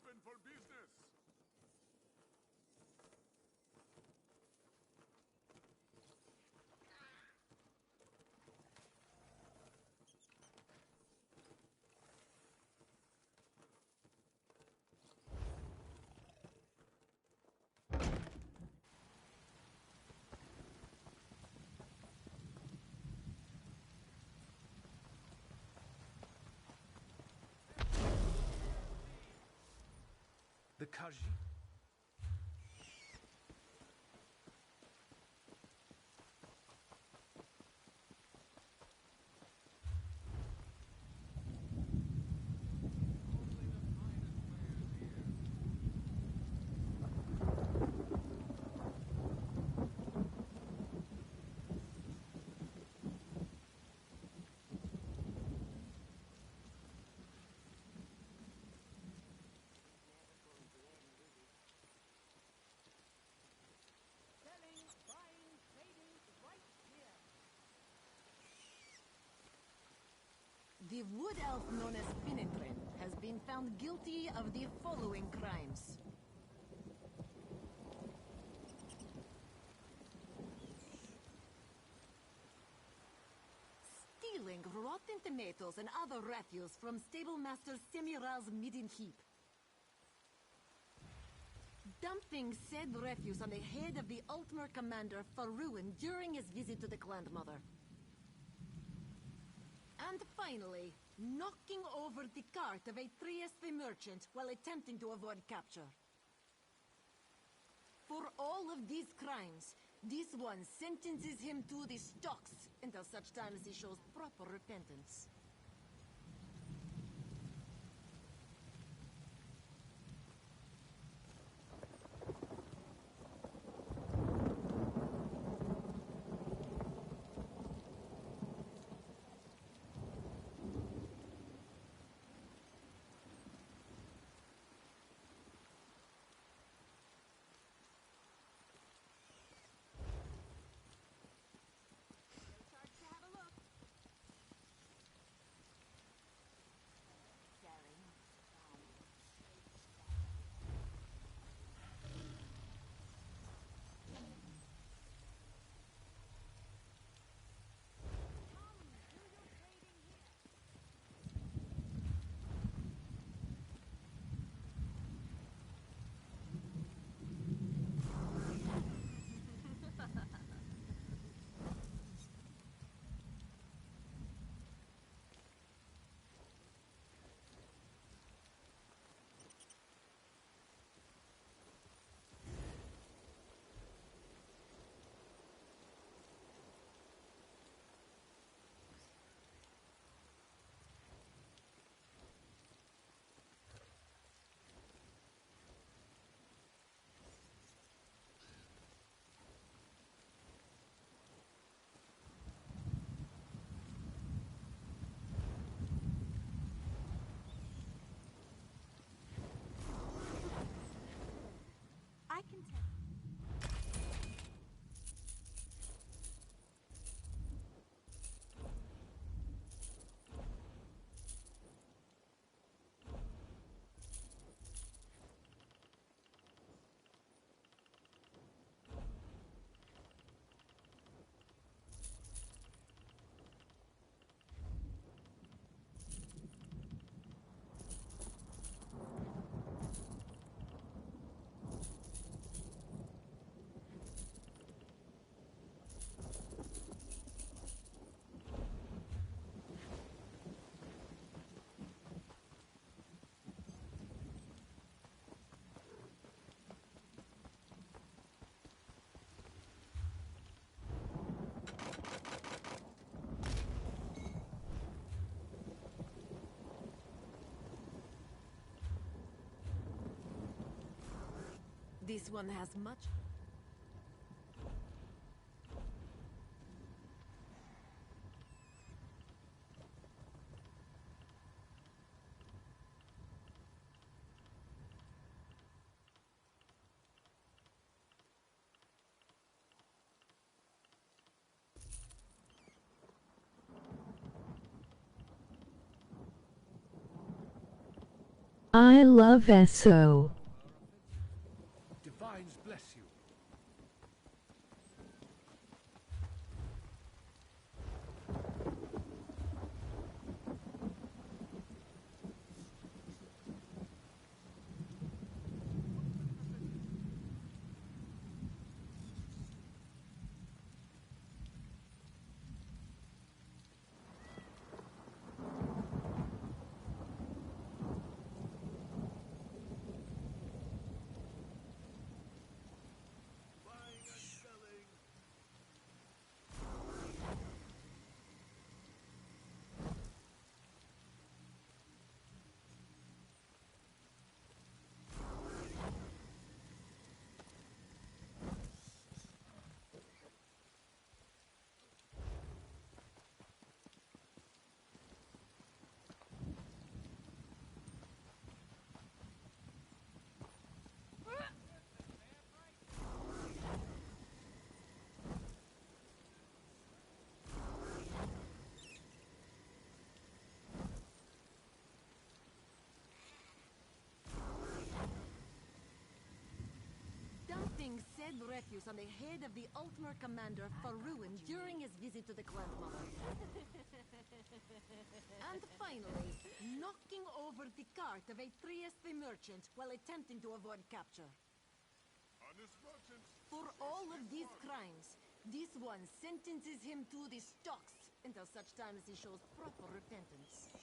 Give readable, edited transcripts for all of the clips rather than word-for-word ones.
open for business. The Kaji? The wood elf known as Finetrin has been found guilty of the following crimes. Stealing rotten tomatoes and other refuse from stablemaster Semiral's midden heap. Dumping said refuse on the head of the Altmer commander Faruin during his visit to the Clanmother. And finally, knocking over the cart of a Trieste merchant while attempting to avoid capture. For all of these crimes, this one sentences him to the stocks until such time as he shows proper repentance. I can tell. This one has much... I love SO. Divines bless you. Dumping said refuse on the head of the Altmer commander Faruin during his visit to the Grandmother. And finally, knocking over the cart of a Trieste merchant while attempting to avoid capture. For all of these crimes, this one sentences him to the stocks until such time as he shows proper repentance.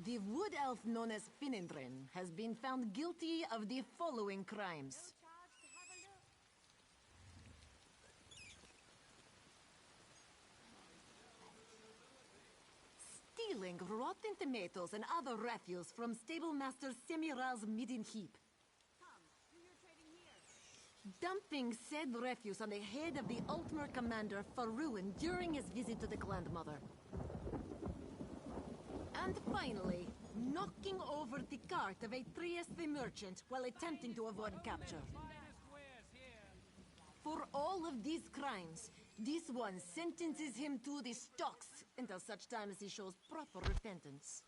The wood elf known as Finindrin has been found guilty of the following crimes. Stealing rotten tomatoes and other refuse from stablemaster Semiral's midden heap. Dumping said refuse on the head of the Altmer commander Faruin during his visit to the Grandmother. And finally, knocking over the cart of a Trieste the merchant while attempting to avoid capture. For all of these crimes, this one sentences him to the stocks until such time as he shows proper repentance.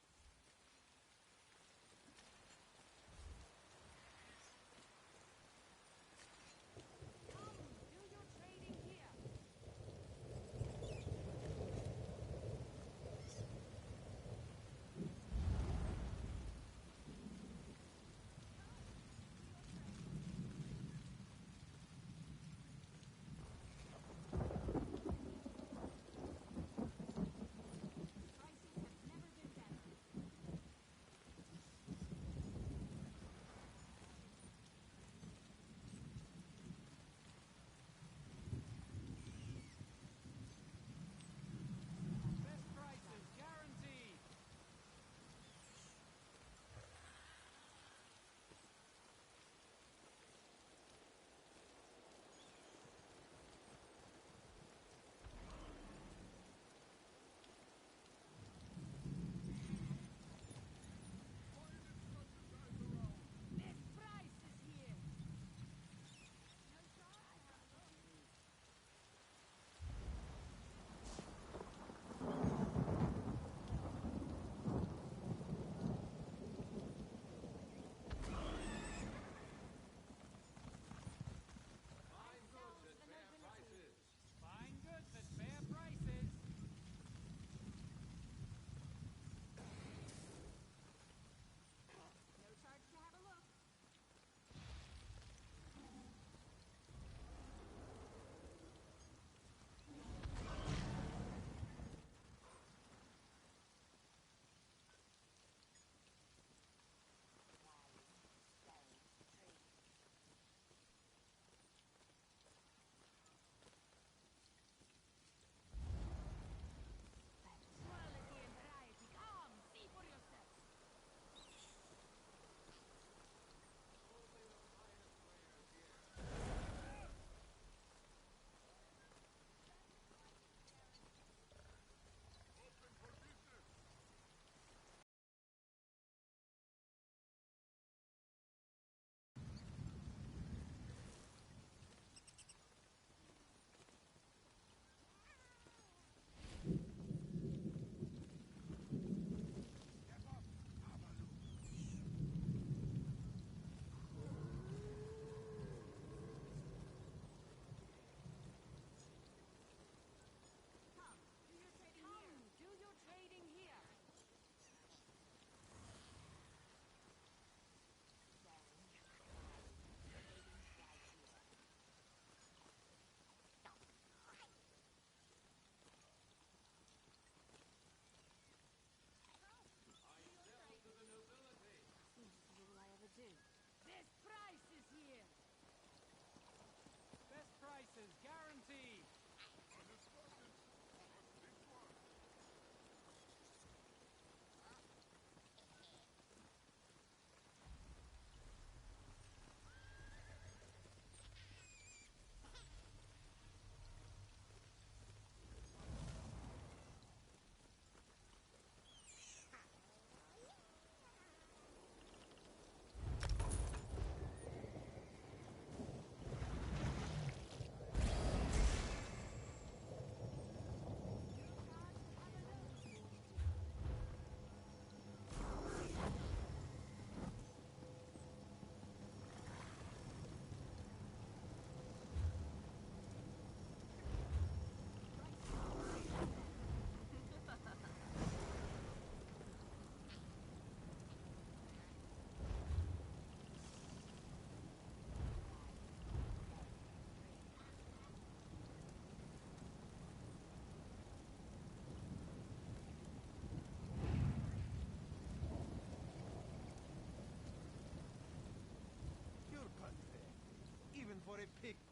for a pickpocket.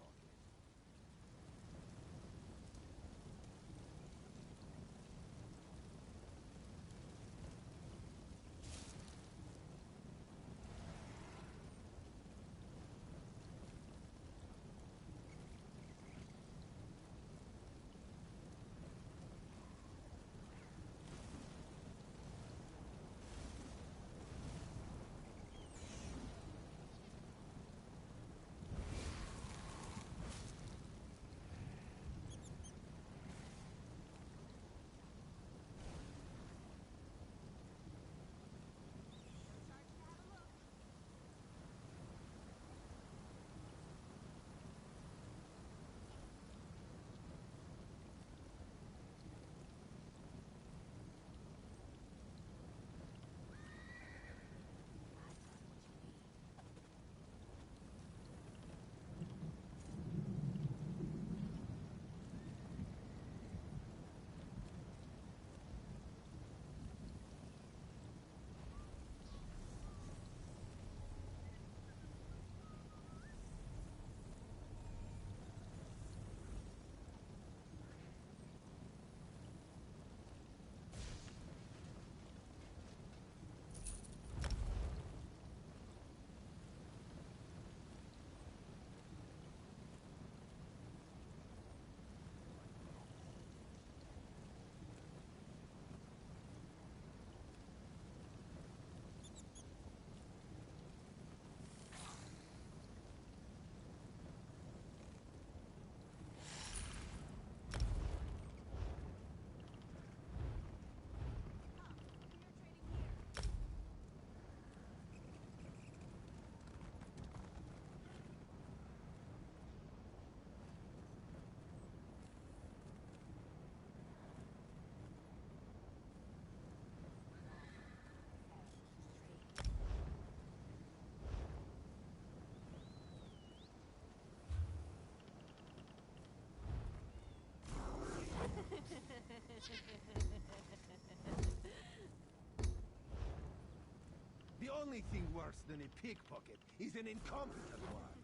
The only thing worse than a pickpocket is an incompetent one.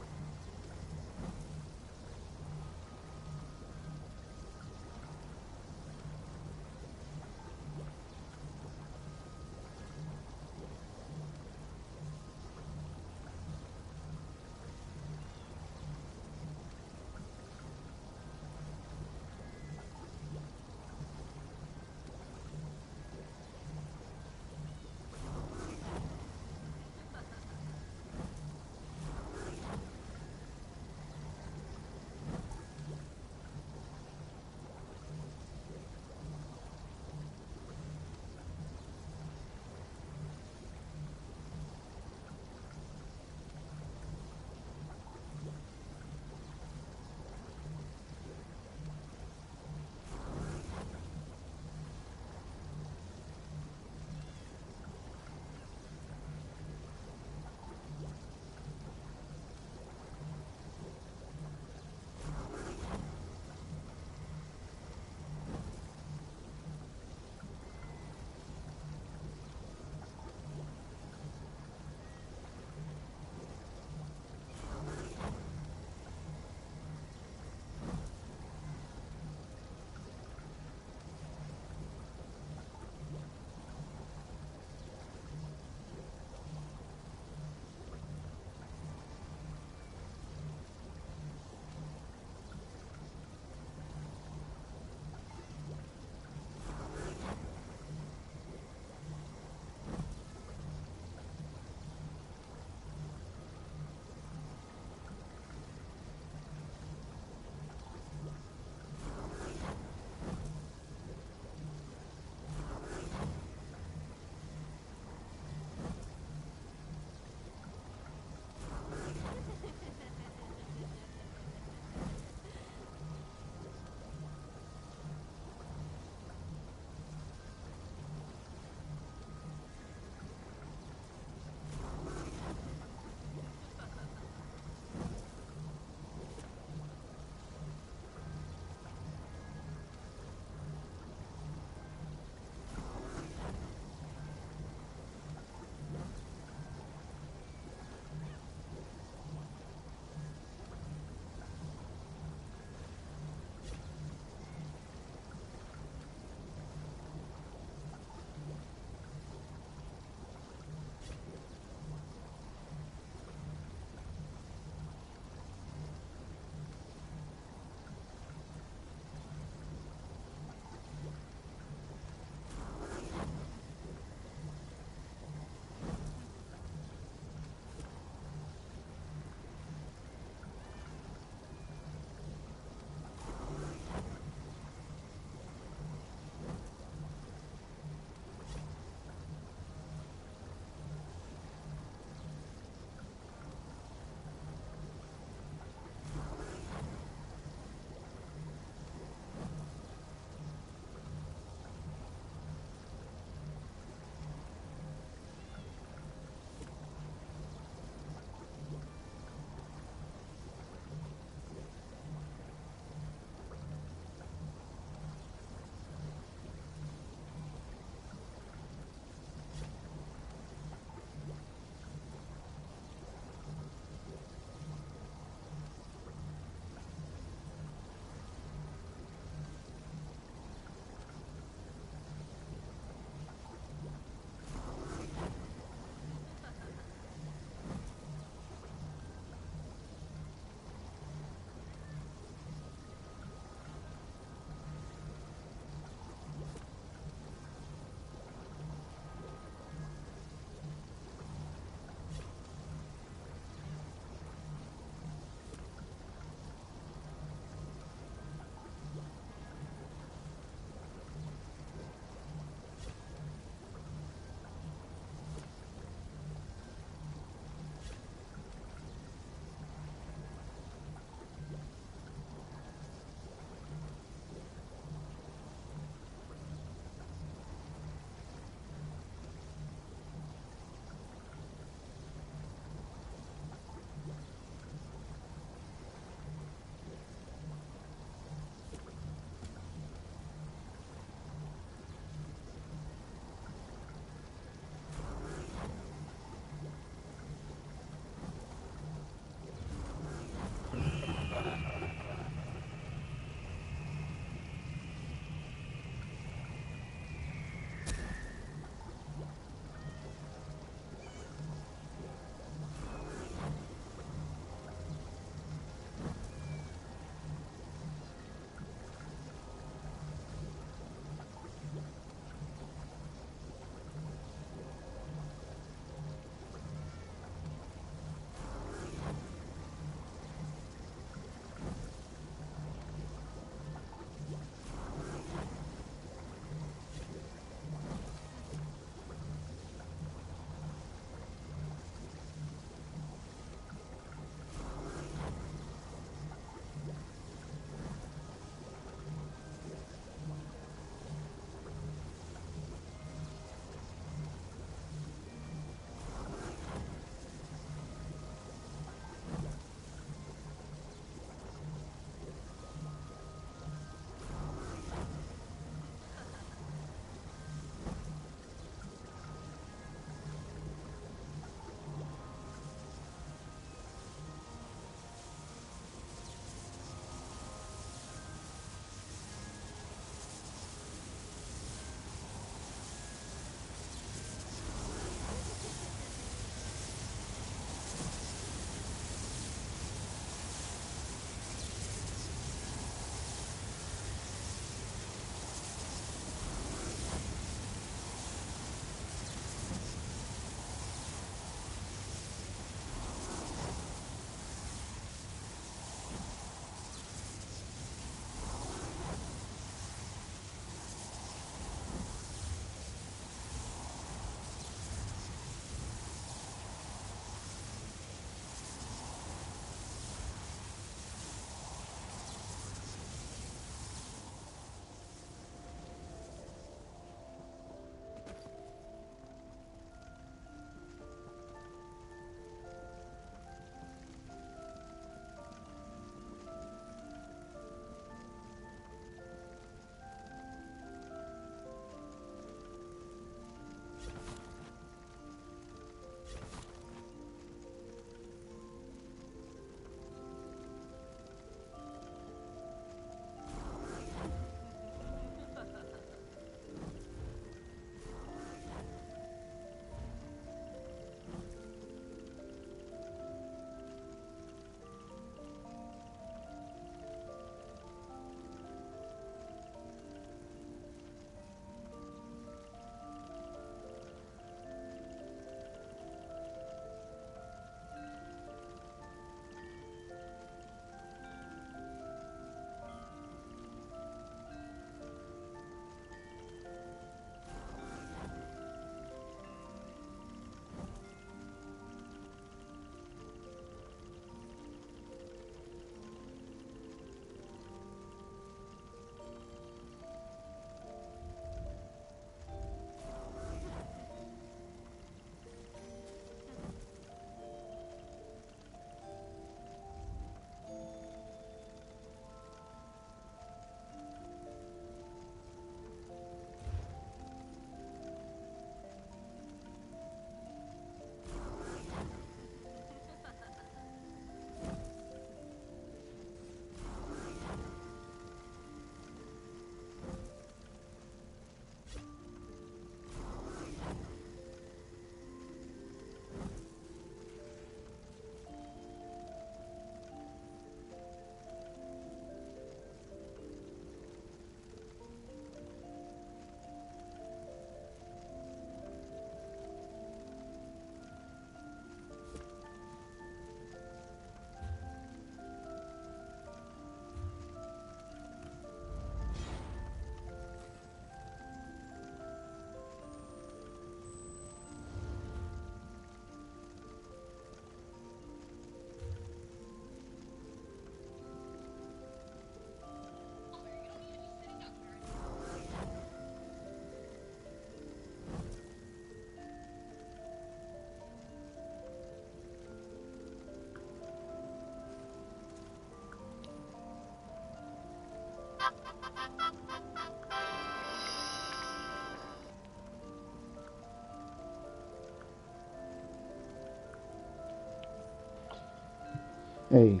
Hey.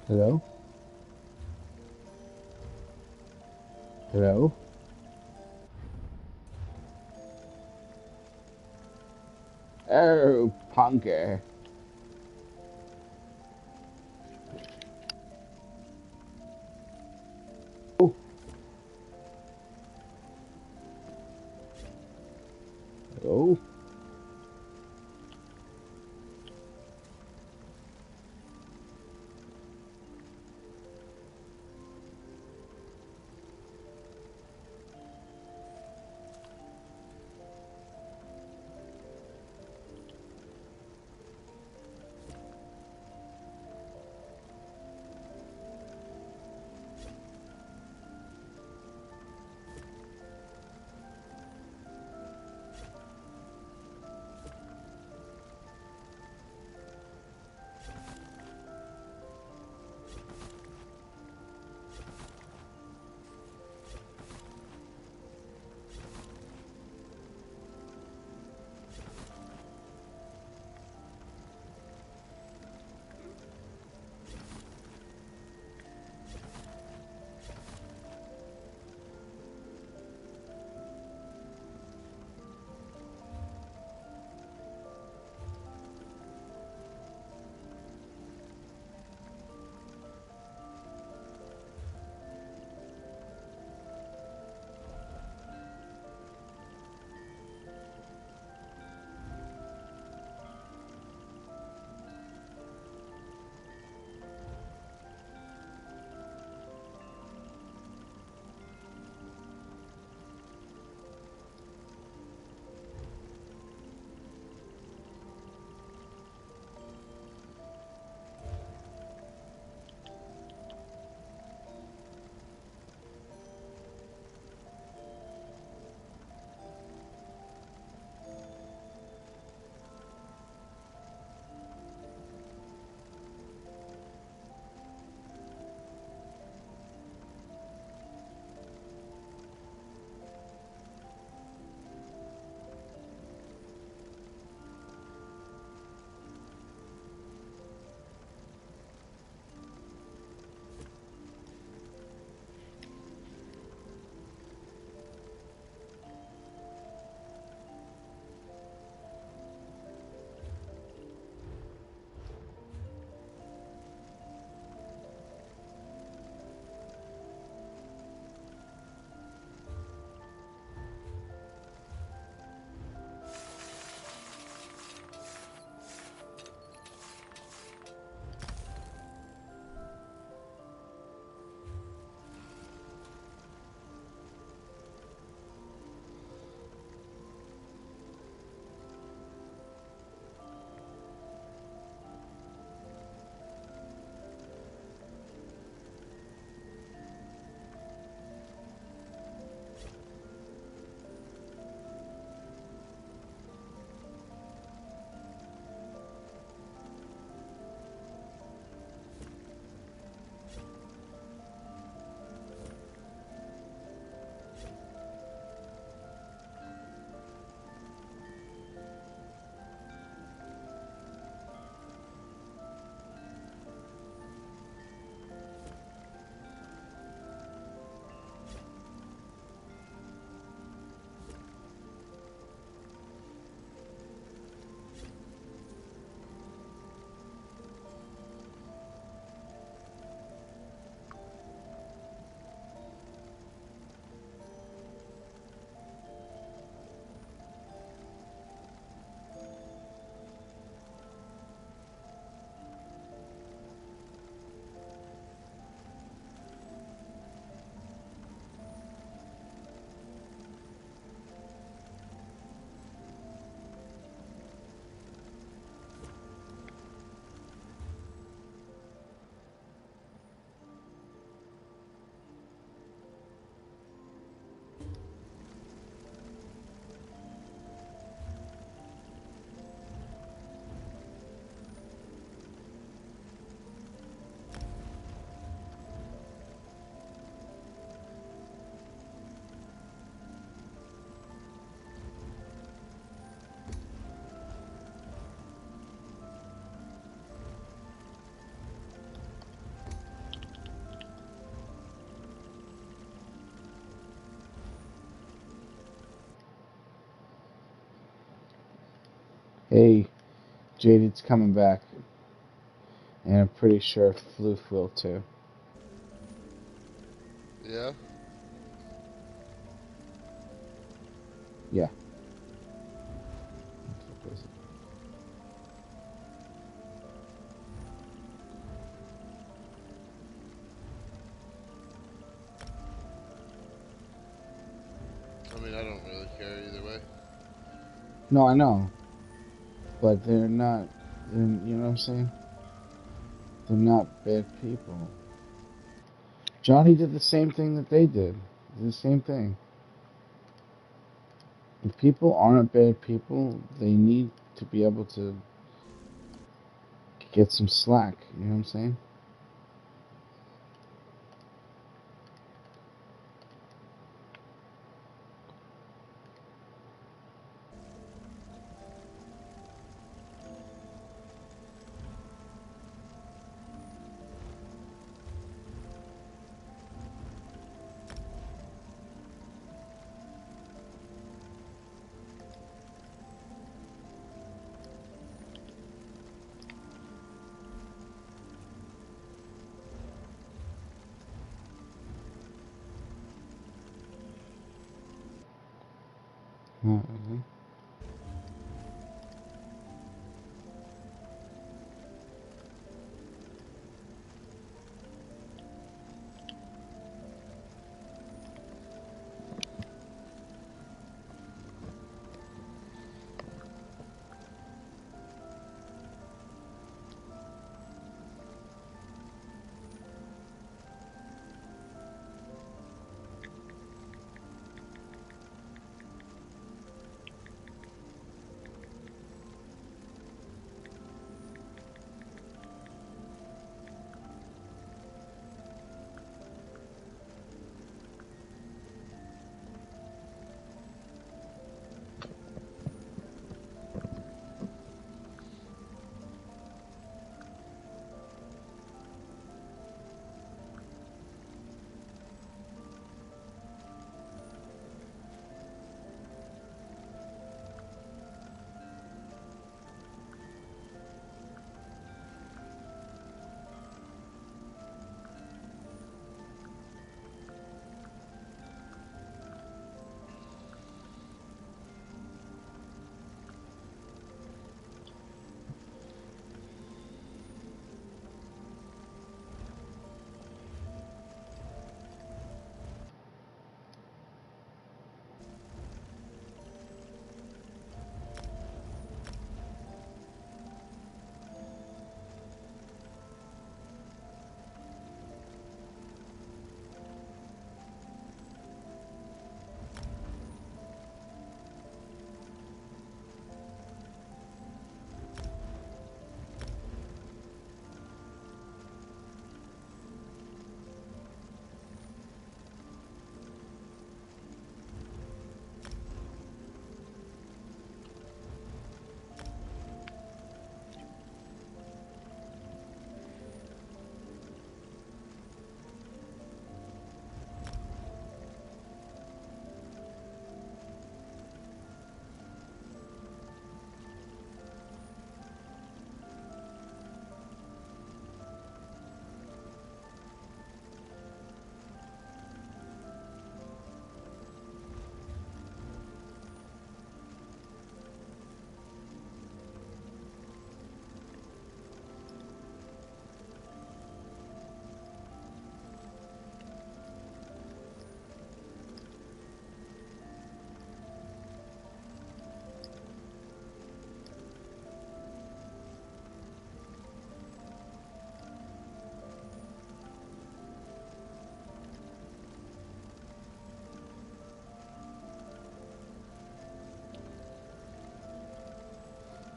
Hello? Hello? Oh, punker. Oh. Hello? Hey, Jaded's coming back. And I'm pretty sure Floof will too. Yeah? Yeah. I mean, I don't really care either way. No, I know. But they're not, you know what I'm saying? They're not bad people. Johnny did the same thing that they did. The same thing. If people aren't bad people, they need to be able to get some slack. You know what I'm saying? Mm-hmm.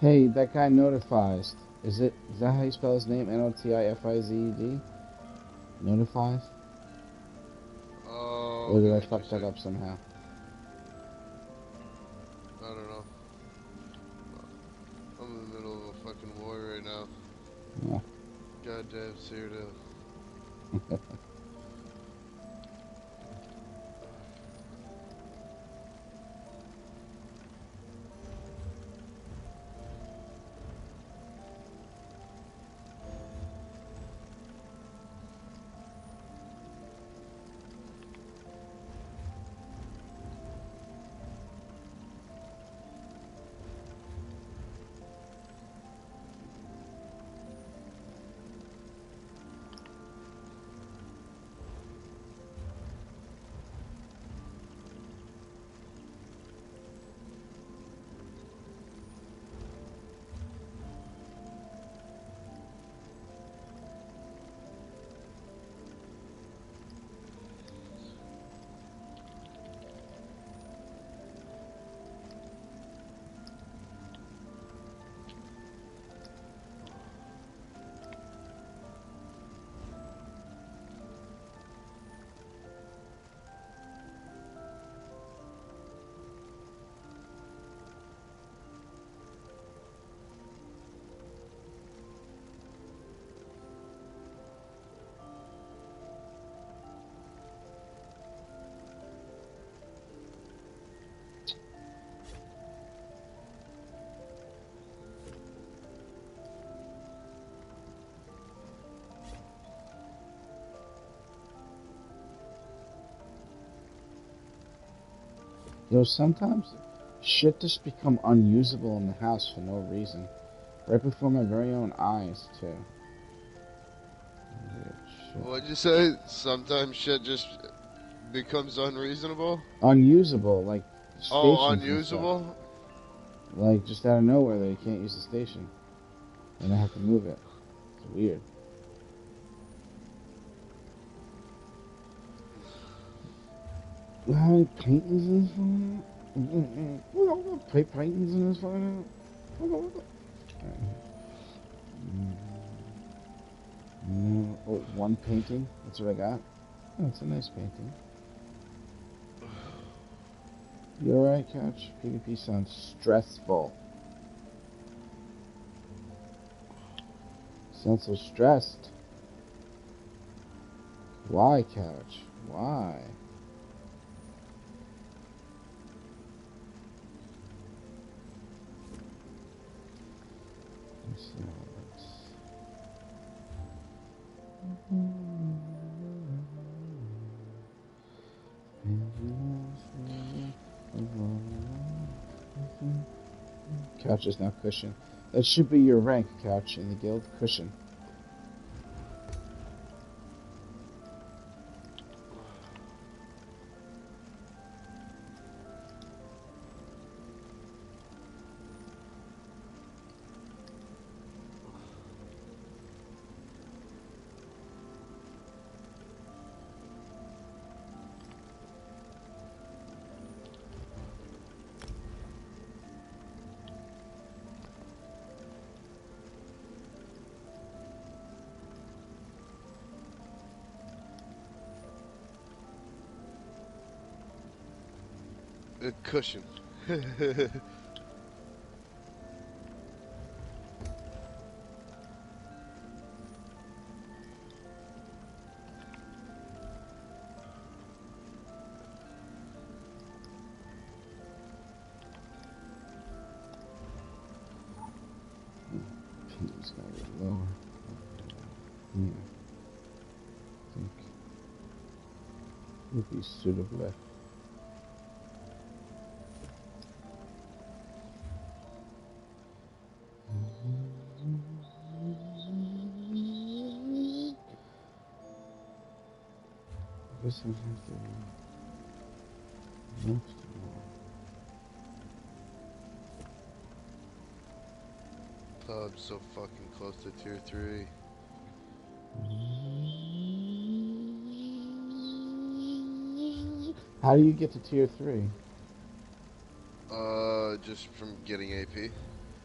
Hey, that guy notifies. Is that how you spell his name? Notifized? Notifies? Oh, Or did give I me two fuck that up seconds. somehow? I don't know. I'm in the middle of a fucking war right now. Yeah. Goddamn Cyrodiil. Sometimes shit just become unusable in the house for no reason. Right before my very own eyes, too. Weird shit. What'd you say? Sometimes shit just becomes unreasonable? Unusable, like stations. Oh, and stuff. unusable? Like, just out of nowhere, they can't use the station. And I have to move it. It's weird. How many paintings in this photo? Paintings in this photo? Oh, one painting? That's what I got? Oh, it's a nice painting. You alright, Couch? PvP sounds stressful. Sounds so stressed. Why, Couch? Why? Let's see how it looks. Couch is now Cushion. That should be your rank, Couch, in the guild. Cushion. A cushion. He's got to get lower. Yeah. I think would be suitable. I guess I have to next Oh, I'm so fucking close to tier 3. How do you get to tier 3? Just from getting AP.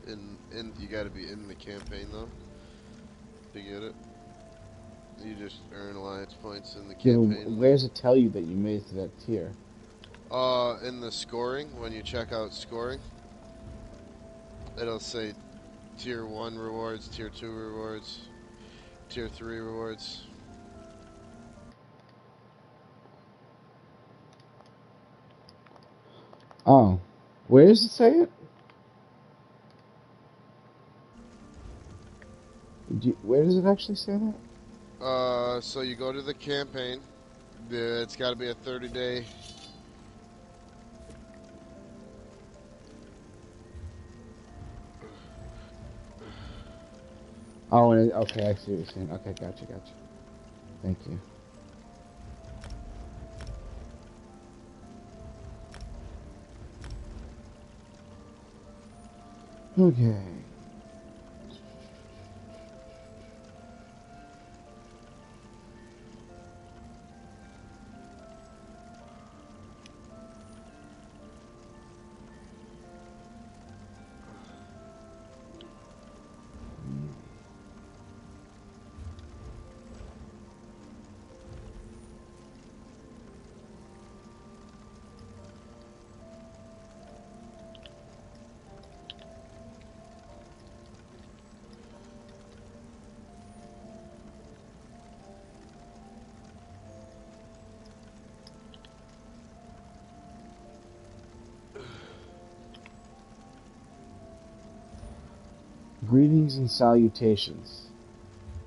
In you gotta be in the campaign though to get it. You just earn alliance points in the campaign. Where does it tell you that you made it to that tier? In the scoring, when you check out scoring, it'll say tier 1 rewards, tier 2 rewards, tier 3 rewards. Oh. Where does it say it? Where does it actually say that? So you go to the campaign. It's got to be a 30-day. Oh, okay, I see what you're saying. Okay, gotcha. Thank you. Okay. Greetings and salutations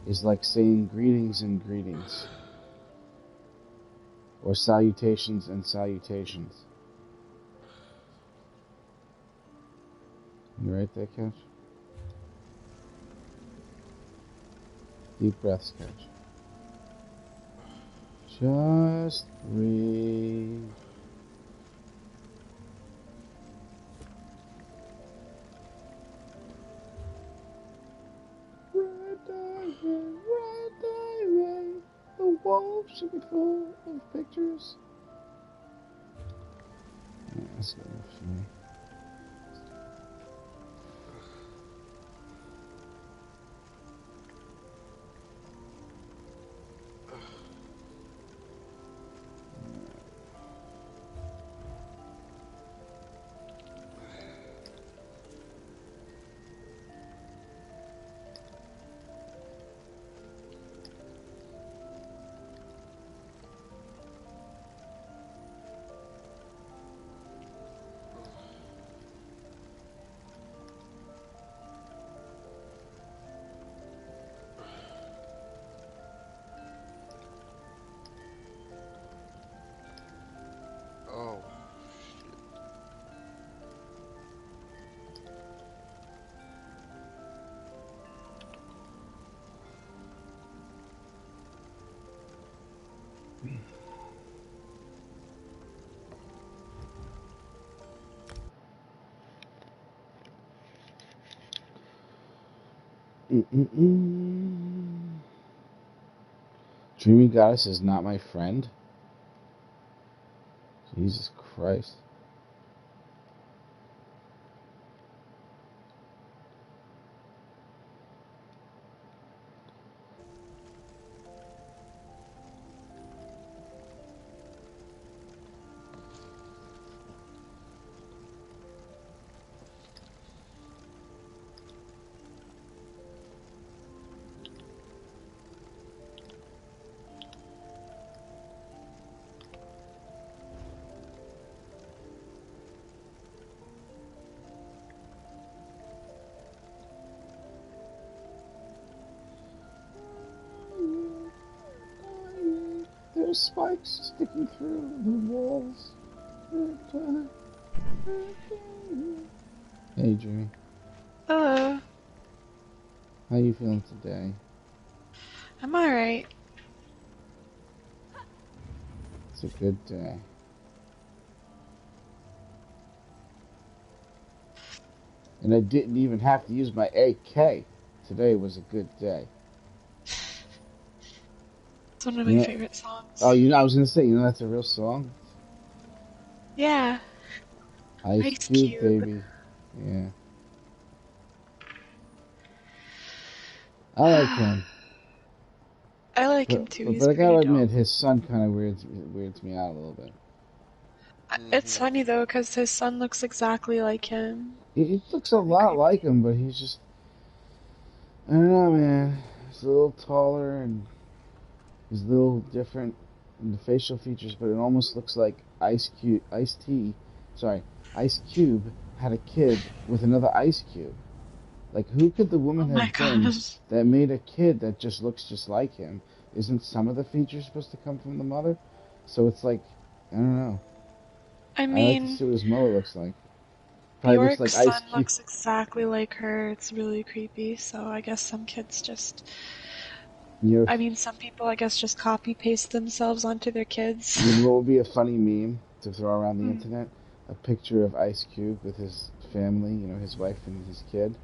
is like saying greetings and greetings. Or salutations and salutations. You right there, Catch? Deep breaths, Catch. Just breathe. Red diamond. The walls should be full of pictures. Yeah, that's good enough for me. Oh. Dreamy Goddess is not my friend? Jesus Christ. There's spikes sticking through the walls. Hey, Dreamy. Hello. How you feeling today? I'm alright. It's a good day. And I didn't even have to use my AK. Today was a good day. It's one of my favorite songs. Oh, I was gonna say, that's a real song? Yeah. Ice Cube, baby. Yeah. I like him. I like him too. He's But I gotta pretty admit, dope. his son kind of weirds me out a little bit. It's funny though, because his son looks exactly like him. He looks a lot like him, but he's just... I don't know, man. He's a little taller and he's a little different in the facial features, but it almost looks like Ice Cube had a kid with another Ice Cube. Like, who could the woman have been that made a kid that just looks just like him? Isn't some of the features supposed to come from the mother? So it's like, I don't know. I I'd mean, like to see what his mother looks like. Probably Bjork's looks like Ice son Cube. looks exactly like her. It's really creepy, so I guess some kids just... I mean, some people, I guess, just copy-paste themselves onto their kids. You know what would be a funny meme to throw around the internet? A picture of Ice Cube with his family, his wife and his kid.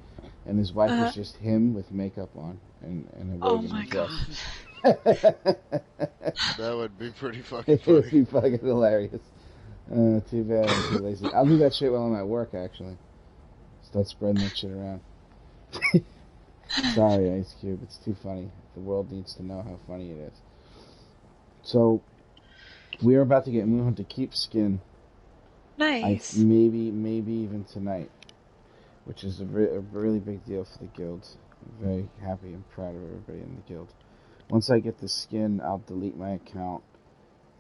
And his wife is just him with makeup on and a wig and a dress. That would be pretty fucking funny. It would be fucking hilarious. Too bad I'm too lazy. I'll do that shit while I'm at work, actually. Start spreading that shit around. Sorry, Ice Cube. It's too funny. The world needs to know how funny it is. So, we're about to get moving to Keep Skin. Nice. Maybe even tonight. Which is a really big deal for the guild. I'm very happy and proud of everybody in the guild. Once I get the skin, I'll delete my account,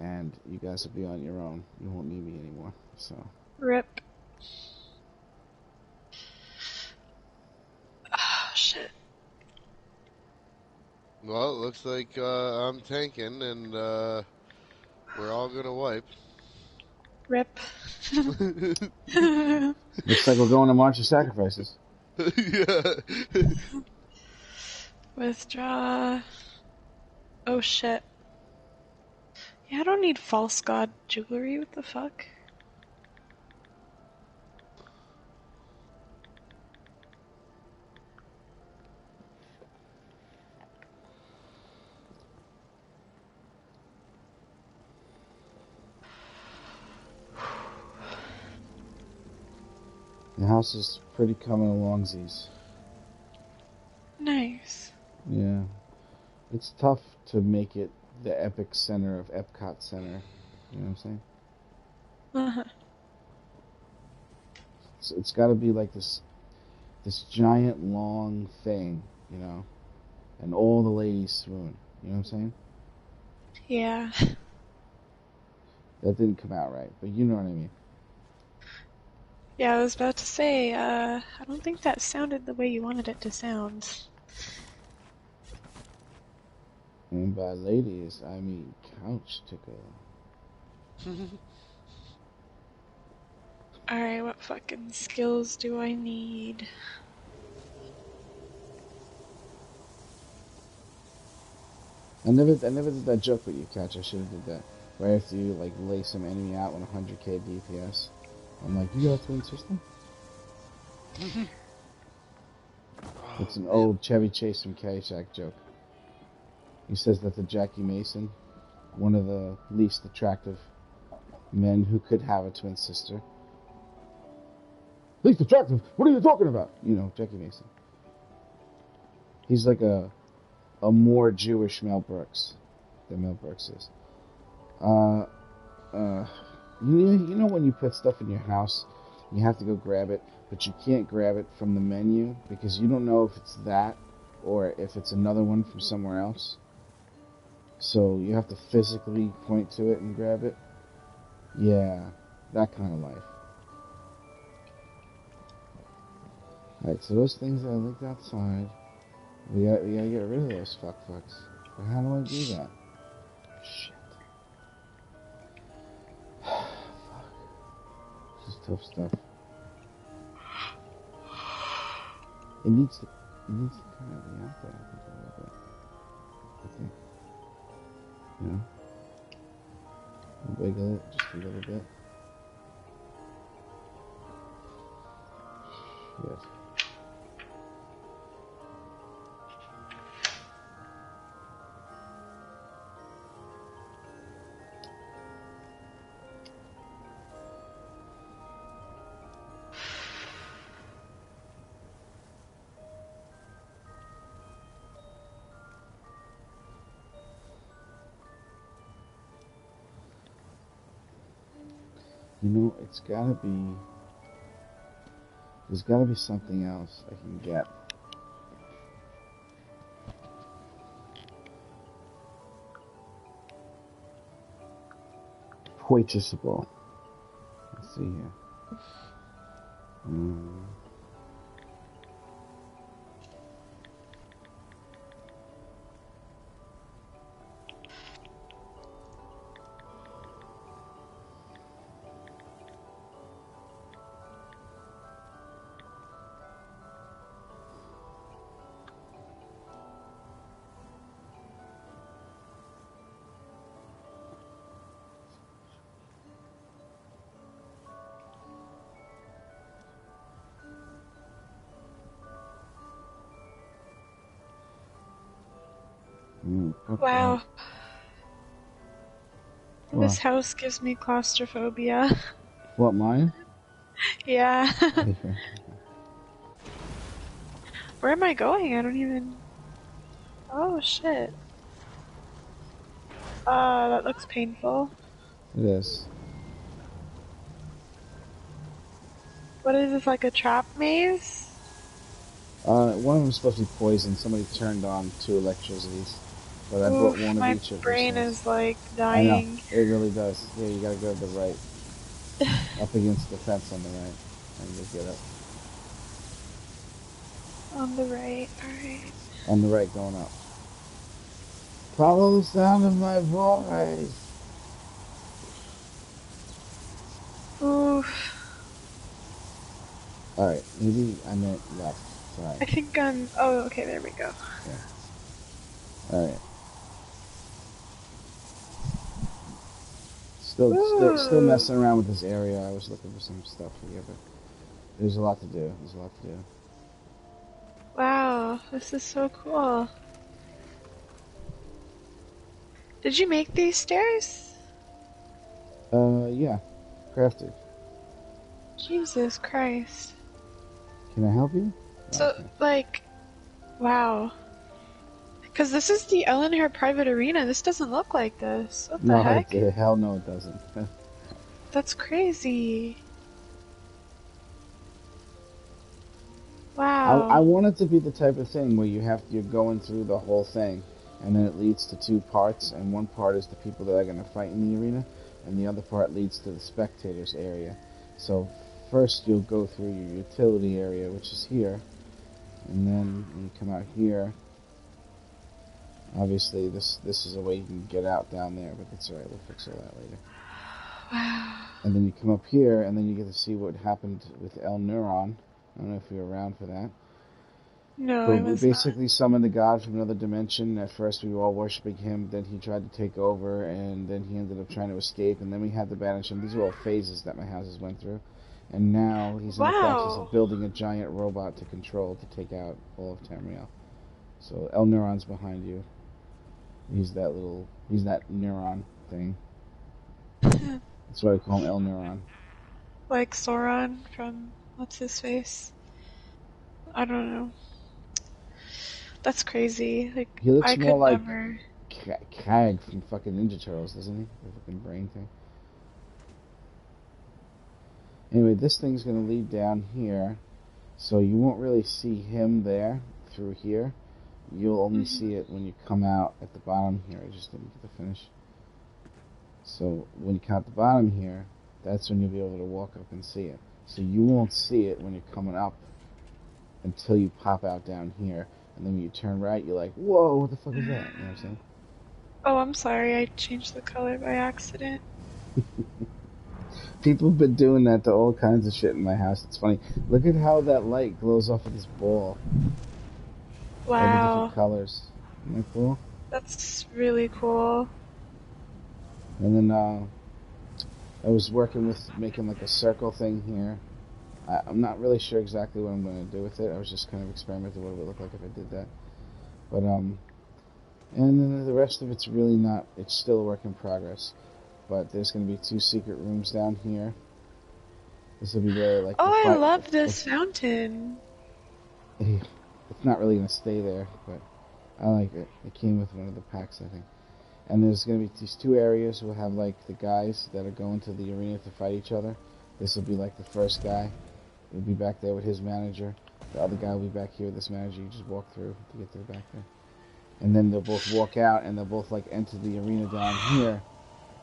and you guys will be on your own. You won't need me anymore. So. RIP. Oh, shit. Well, it looks like I'm tanking, and we're all gonna wipe. Rip. Looks like we're going to March of Sacrifices. Yeah. Withdraw. Oh shit. Yeah, I don't need false god jewelry, what the fuck? The house is pretty coming alongsies. Nice. Yeah. It's tough to make it the epic center of Epcot Center. You know what I'm saying? Uh-huh. It's got to be like this giant long thing, you know, and all the ladies swoon. You know what I'm saying? Yeah. That didn't come out right, but you know what I mean. Yeah, I was about to say, I don't think that sounded the way you wanted it to sound. And by ladies, I mean couch tickle. Alright, what fucking skills do I need? I never did that joke with you, Catch. I should have did that. Right after you like lay some enemy out with 100k DPS. I'm like, you got a twin system? It's an old Chevy Chase from Caddyshack joke. He says that the Jackie Mason, one of the least attractive men who could have a twin sister. Least attractive? What are you talking about? You know, Jackie Mason. He's like a more Jewish Mel Brooks than Mel Brooks is. You know when you put stuff in your house, you have to go grab it, but you can't grab it from the menu because you don't know if it's that or if it's another one from somewhere else. So you have to physically point to it and grab it. Yeah, that kind of life. Alright, so those things that I linked outside, we gotta get rid of those fucks. But how do I do that? Shit. Fuck. This is tough stuff. It needs to kind of be out there, I think, a little bit. I think. You know? Wiggle it just a little bit. Shit. You know, there's gotta be something else I can get. Purchasable. Let's see here. Okay. Wow. What? This house gives me claustrophobia. What, mine? Yeah. Where am I going? I don't even... Oh, shit. That looks painful. It is. What is this, like a trap maze? One of them is supposed to be poisoned. Somebody turned on 2 electricities. But I brought one of each of them. My brain is like I know, dying. it really does. Yeah, you gotta go to the right. Up against the fence on the right. And you'll get up. On the right, alright. On the right, going up. Follow the sound of my voice. Oof. Alright, maybe I meant left. Sorry. I think I'm... Oh, okay, there we go. Yeah. Alright. Still messing around with this area. I was looking for some stuff here, but there's a lot to do. Wow, this is so cool. Did you make these stairs? Yeah. Crafted. Jesus Christ. Can I help you? So, Okay. like, wow. Because this is the Ellenhurst private arena. This doesn't look like this. What the heck? Hell no it doesn't. That's crazy. Wow. I want it to be the type of thing where you're going through the whole thing, and then it leads to two parts, and one part is the people that are going to fight in the arena, and the other part leads to the spectators area. So first you'll go through your utility area, which is here, and then when you come out here, obviously this is a way you can get out down there, but that's alright, we'll fix all that later. Wow. And then you come up here, and then you get to see what happened with El Neuron. I don't know if you were around for that. No, But I we was basically summoned a god from another dimension. At first we were all worshipping him, then he tried to take over, and then he ended up trying to escape, and then we had to banish him. These are all phases that my houses went through. And now he's in the process of building a giant robot to control, to take out all of Tamriel. So El Neuron's behind you. He's that neuron thing. That's why we call him El Neuron. like Sauron from what's his face? I don't know. That's crazy. Like He looks I more could like never. Kag from fucking Ninja Turtles, doesn't he? The fucking brain thing. Anyway, this thing's gonna lead down here, so you won't really see him there through here. You'll only see it when you come out at the bottom here. I just didn't get to finish. So when you come out the bottom here, that's when you'll be able to walk up and see it. So you won't see it when you're coming up until you pop out down here. And then when you turn right, you're like, whoa, what the fuck is that? You know what I'm saying? Oh, I'm sorry. I changed the color by accident. People have been doing that to all kinds of shit in my house. It's funny. Look at how that light glows off of this ball. All the Wow. different colors. Isn't that cool? That's really cool. And then I was working with making like a circle thing here. I'm not really sure exactly what I'm going to do with it. I was just kind of experimenting what it would look like if I did that. But and then the rest of it's really not. It's still a work in progress. But there's going to be 2 secret rooms down here. This will be where like. Oh, I love this fountain. It's not really going to stay there, but I like it. It came with one of the packs, I think. And there's going to be these 2 areas. We'll have like the guys that are going to the arena to fight each other. This will be like the first guy. He'll be back there with his manager. The other guy will be back here with this manager. You just walk through to get to the back there. And then they'll both walk out and they'll both like enter the arena down here.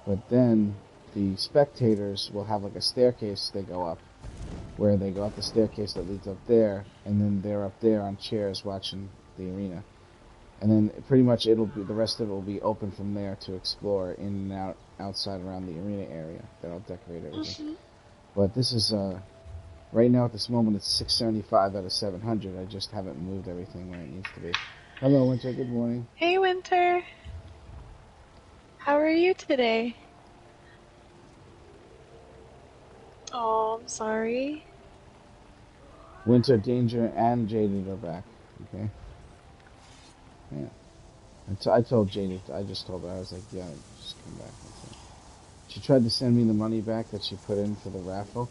But then the spectators will have like a staircase they go up, where they go up the staircase that leads up there, and then they're up there on chairs watching the arena. And then pretty much the rest of it will be open from there to explore in and out, outside around the arena area. That'll decorate everything. Mm-hmm. But this is, right now at this moment it's 675 out of 700. I just haven't moved everything where it needs to be. Hello, Winter, good morning. Hey, Winter. How are you today? Oh, I'm sorry. Winter, Danger, and Jaded are back, okay? Yeah. I told Jaded, I just told her, I was like, yeah, just come back. That's it. She tried to send me the money back that she put in for the raffle.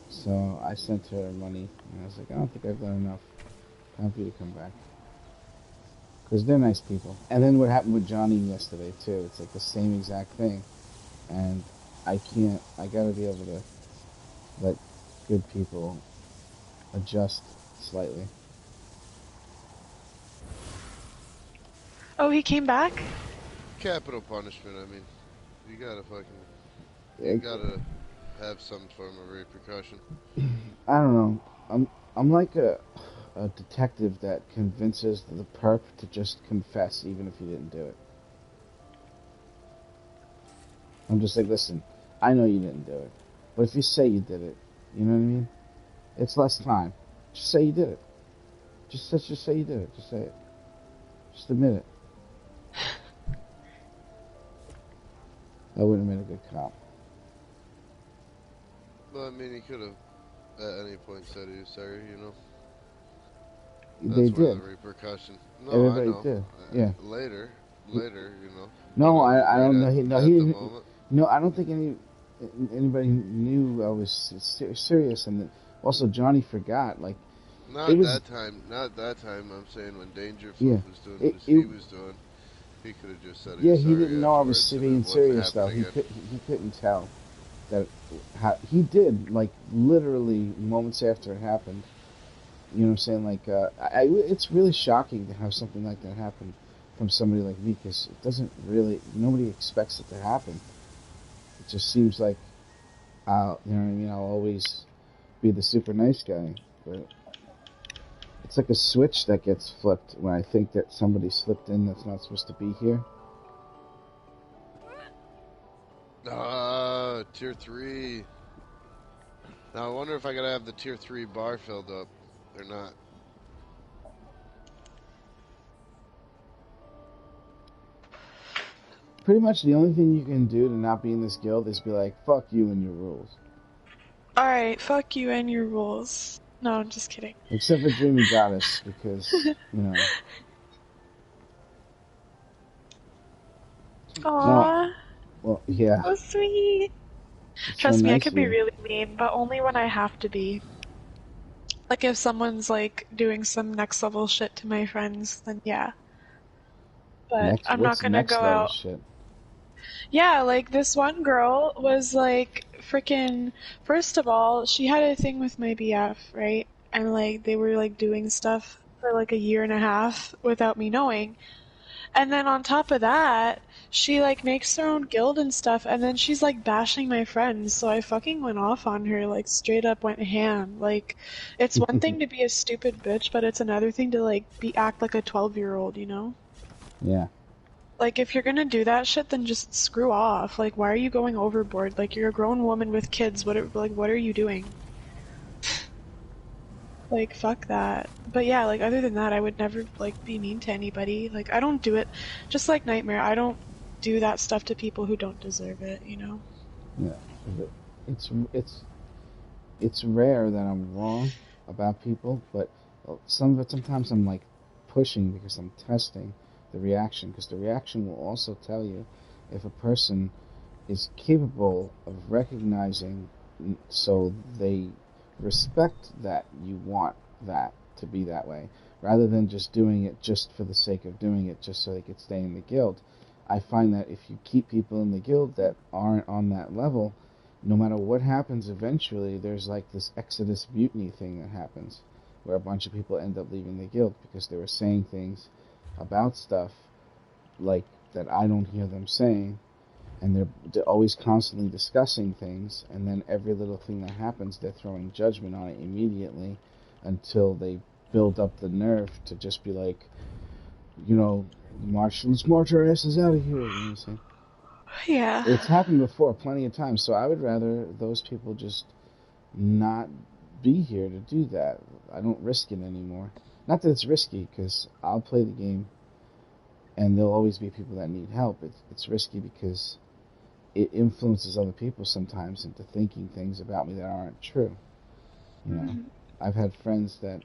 So I sent her money, and I was like, I don't think I've done enough. Time for you to come back. Because they're nice people. And then what happened with Johnny yesterday, too. It's like the same exact thing. And I gotta be able to let good people adjust slightly. Oh, he came back? Capital punishment, I mean. You gotta have some form of repercussion. I don't know. I'm like a detective that convinces the perp to just confess even if he didn't do it. I'm just like, listen, I know you didn't do it. But if you say you did it, you know what I mean? It's less time. Just say you did it. Just say you did it. Just say it. Just admit it. That wouldn't have been a good cop. Well, I mean, he could have at any point said he was sorry, you know? They That's where did. the repercussion. No, Everybody I know. did. Yeah. Later, you know. No, I don't know. At No, the he moment. no, I don't think anybody knew I was serious, and also Johnny forgot. Like, Not that time. I'm saying when Dangerfield was doing what he was doing, he could have just said he was sorry. He didn't know I was being serious though. He couldn't tell that he did, like, literally moments after it happened. You know what I'm saying? Like, it's really shocking to have something like that happen from somebody like me, because it doesn't really, nobody expects it to happen. It just seems like you know what I mean, I'll always be the super nice guy, but it's like a switch that gets flipped when I think that somebody slipped in that's not supposed to be here. Tier 3. Now I wonder if I gotta have the tier 3 bar filled up or not. Pretty much the only thing you can do to not be in this guild is be like, fuck you and your rules. Alright, fuck you and your rules. No, I'm just kidding. Except for Dreamy Goddess, because, you know. Aww. Well, yeah. So sweet. Trust me, I could be really mean, but only when I have to be. Like, if someone's, like, doing some next level shit to my friends, then yeah. But I'm not gonna go out. Shit? Yeah, like, this one girl was, like, freaking... First of all, she had a thing with my BF, right? And, like, they were, like, doing stuff for, like, a year and a half without me knowing. And then on top of that, she, like, makes her own guild and stuff, and then she's, like, bashing my friends, so I fucking went off on her, like, straight up went ham. Like, it's one thing to be a stupid bitch, but it's another thing to, like, act like a 12-year-old, you know? Yeah. Like, if you're gonna do that shit, then just screw off. Like, why are you going overboard? Like, you're a grown woman with kids, what are you doing? Like, fuck that. But yeah, like, other than that, I would never, like, be mean to anybody. Like, I don't do it, just like Nightmare, I don't do that stuff to people who don't deserve it, you know? Yeah. It's rare that I'm wrong about people, but sometimes I'm, like, pushing because I'm testing the reaction, because the reaction will also tell you if a person is capable of recognizing, so they respect that you want that to be that way, rather than just doing it just for the sake of doing it, just so they could stay in the guild. I find that if you keep people in the guild that aren't on that level, no matter what happens, eventually there's like this Exodus mutiny thing that happens, where a bunch of people end up leaving the guild because they were saying things about stuff like that I don't hear them saying, and they're always constantly discussing things, and then every little thing that happens, they're throwing judgment on it immediately until they build up the nerve to just be like, you know, let's march our asses out of here. You know what I'm saying? Yeah. It's happened before plenty of times, so I would rather those people just not be here to do that. I don't risk it anymore. Not that it's risky, because I'll play the game, and there'll always be people that need help. It's risky because it influences other people sometimes into thinking things about me that aren't true. You know, I've had friends that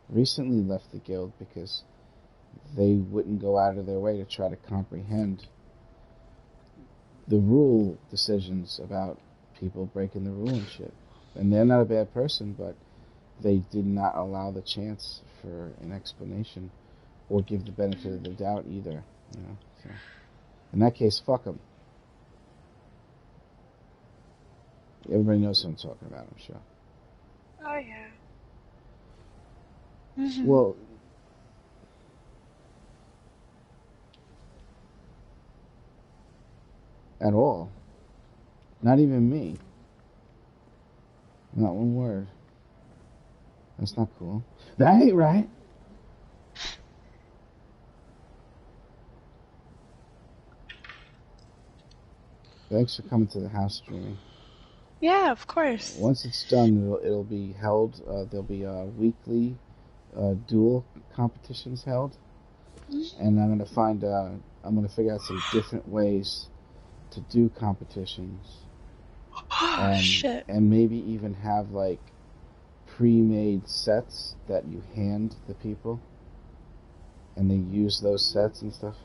recently left the guild because they wouldn't go out of their way to try to comprehend the rule decisions about people breaking the rule and shit. And they're not a bad person, but they did not allow the chance for an explanation or give the benefit of the doubt either. You know, so in that case, fuck them. Everybody knows who I'm talking about, I'm sure. Oh, yeah. Well, at all. Not even me. Not one word. That's not cool. That ain't right. Thanks for coming to the house, Dreamy. Yeah, of course. Once it's done, it'll be held. There'll be weekly duel competitions held, and I'm gonna figure out some different ways to do competitions, Shit. and maybe even have like pre-made sets that you hand the people, and they use those sets and stuff.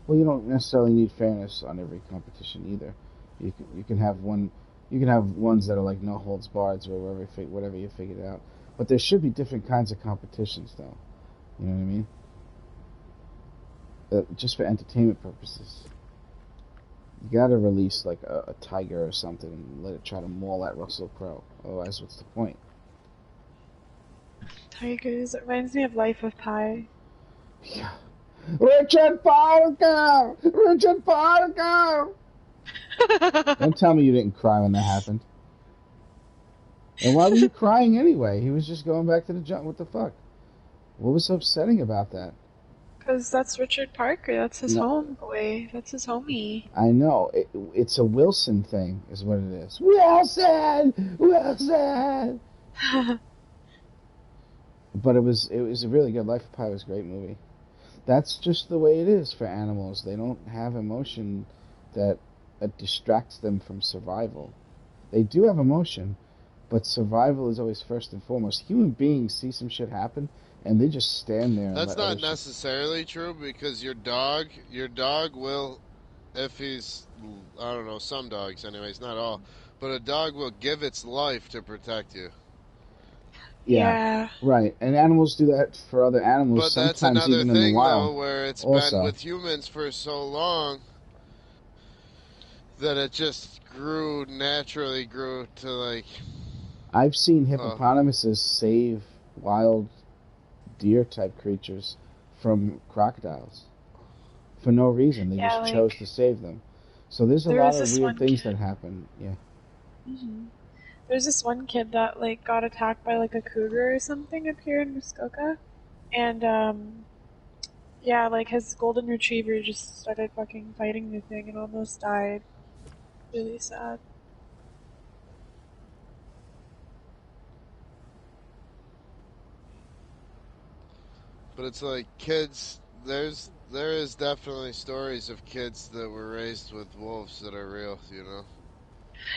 Well, you don't necessarily need fairness on every competition either. You can have one. You can have ones that are like no holds barred or whatever you figured out. But there should be different kinds of competitions, though. You know what I mean? Just for entertainment purposes. You gotta release like a tiger or something and let it try to maul at Russell Crowe. Otherwise, what's the point? Tigers. It reminds me of Life of Pi. Yeah. Richard Parker! Richard Parker! Don't tell me you didn't cry when that happened. And why were you crying anyway? He was just going back to the jump. What the fuck? What was so upsetting about that? Because that's Richard Parker. That's his homeboy. That's his homie. I know. It's a Wilson thing, is what it is. Wilson! Wilson! But it was a really good. Life of Pi was a great movie. That's just the way it is for animals. They don't have emotion that distracts them from survival. They do have emotion, but survival is always first and foremost. Human beings see some shit happen, and they just stand there. That's not necessarily true, because your dog will, if he's, I don't know, some dogs anyways, not all, but a dog will give its life to protect you. Yeah, right. And animals do that for other animals. But that's sometimes another even thing, in the wild, though, where it's also been with humans for so long that it just naturally grew to, like... I've seen hippopotamuses save wild deer-type creatures from crocodiles for no reason. They just chose to save them. So there's a lot of weird things that happen. Yeah. Mm-hmm. There's this one kid that like got attacked by like a cougar or something up here in Muskoka, and yeah, like his golden retriever just started fucking fighting the thing and almost died. Really sad. But it's like kids. There is definitely stories of kids that were raised with wolves that are real. You know.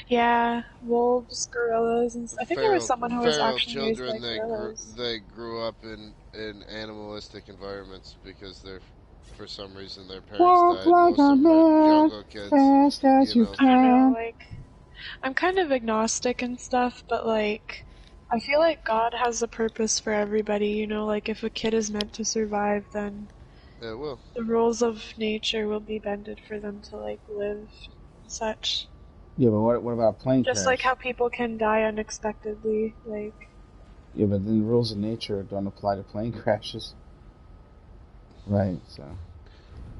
Yeah, wolves, gorillas, and I think there was someone who was actually raised by gorillas. They grew up in animalistic environments because for some reason their parents died. Most of them were jungle kids. Fast as you I don't know, like, I'm kind of agnostic and stuff, but like, I feel like God has a purpose for everybody, you know, like if a kid is meant to survive, then it will. The rules of nature will be bended for them to like live and such. Yeah, but what about a plane crash? Just like how people can die unexpectedly, like... Yeah, but then the rules of nature don't apply to plane crashes. Right, so...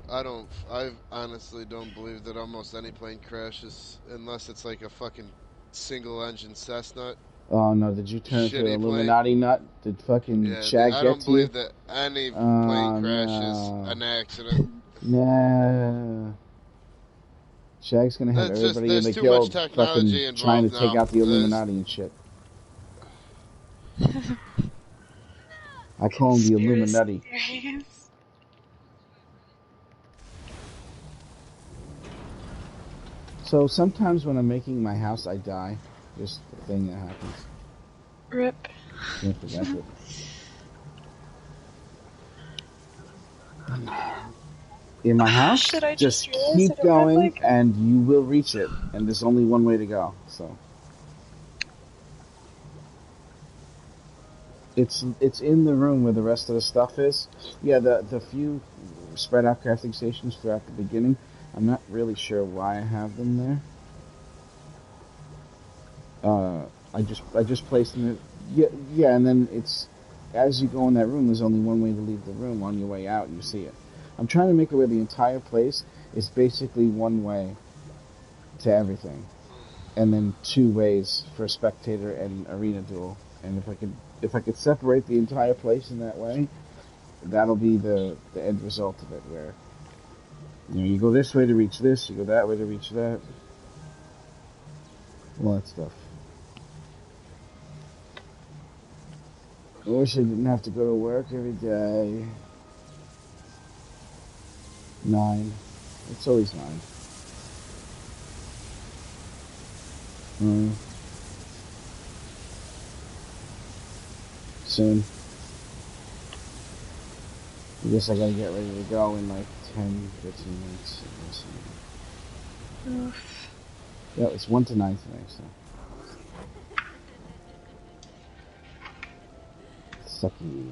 I honestly don't believe that almost any plane crashes, unless it's like a fucking single-engine Cessna. Oh no, did you turn into an Illuminati nut? Did fucking Shag get to you? I don't believe that any plane crash is an accident. Nah... Shag's gonna have everybody in the guild fucking trying to take out the Illuminati and shit. I call him the Illuminati. So sometimes when I'm making my house, I die. Just the thing that happens. Rip. Can't prevent it. In my house, just keep going and you will reach it. And there's only one way to go, so. It's in the room where the rest of the stuff is. Yeah, the few spread out crafting stations throughout the beginning, I'm not really sure why I have them there. I just placed them. Yeah, and then it's, as you go in that room, there's only one way to leave the room. On your way out, you see it. I'm trying to make it where the entire place is basically one way to everything. And then two ways for spectator and arena duel. And if I could separate the entire place in that way, that'll be the end result of it, where you go this way to reach this, you go that way to reach that. All that stuff. I wish I didn't have to go to work every day. 9. It's always 9. Soon. I guess I gotta get ready to go in like 10, 15 minutes. Oof. Yeah, it's 1 to 9 today, so. Sucky.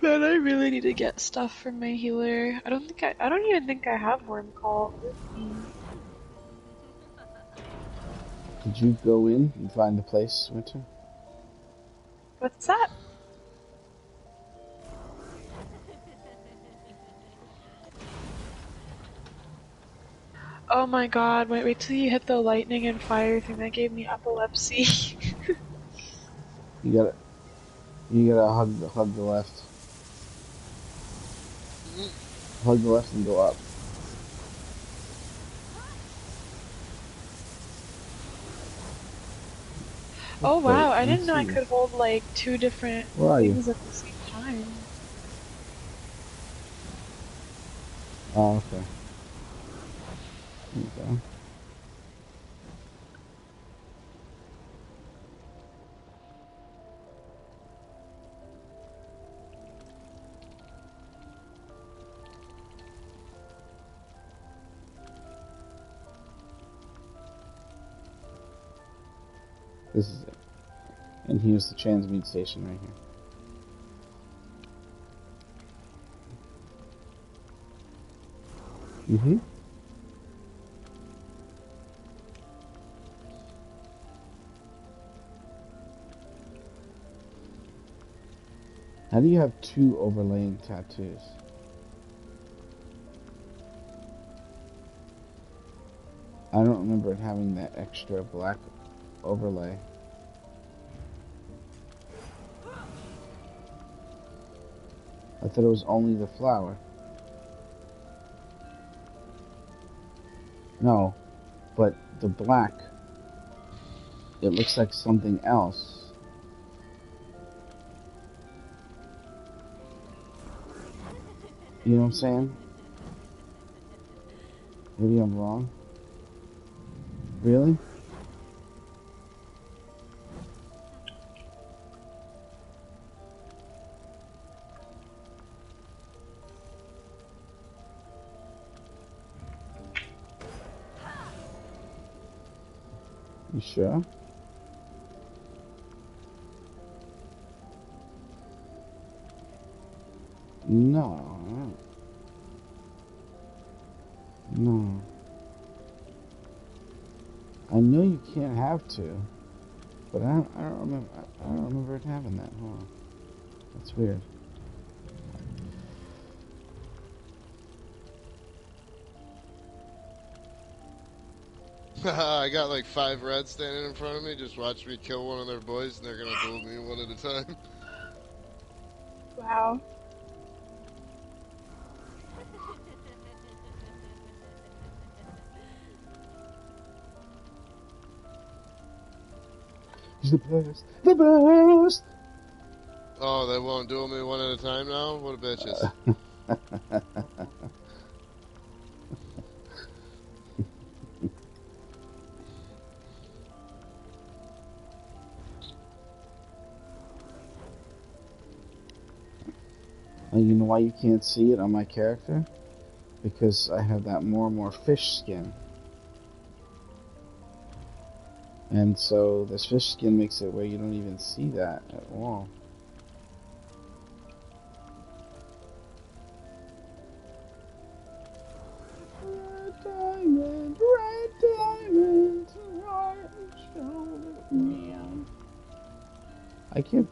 Man, I really need to get stuff from my healer. I don't even think I have Worm Call. Did you go in and find the place, Winter? What's that? Oh my god, wait till you hit the lightning and fire thing. That gave me epilepsy. You gotta hug the left. Hug the left and go up. Oh wow, I didn't let's know I see. could hold like 2 different Where are you? things at the same time. Oh, okay. There you go. This is it. And here's the transmute station right here. Mm-hmm. How do you have 2 overlaying tattoos? I don't remember it having that extra black overlay. I thought it was only the flower. No, but the black, it looks like something else. You know what I'm saying? Maybe I'm wrong. Really? You sure? No. No. I know you can't have 2, but I don't remember. I don't remember it having that. Hold on. That's weird. I got like 5 reds standing in front of me. Just watch me kill one of their boys, and they're gonna duel me one at a time. Wow. He's the best. The best! Oh, they won't duel me one at a time now? What a bitches. You know why you can't see it on my character? Because I have that more and more fish skin. And so this fish skin makes it where you don't even see that at all. Red diamond, right shoulder, man. I can't.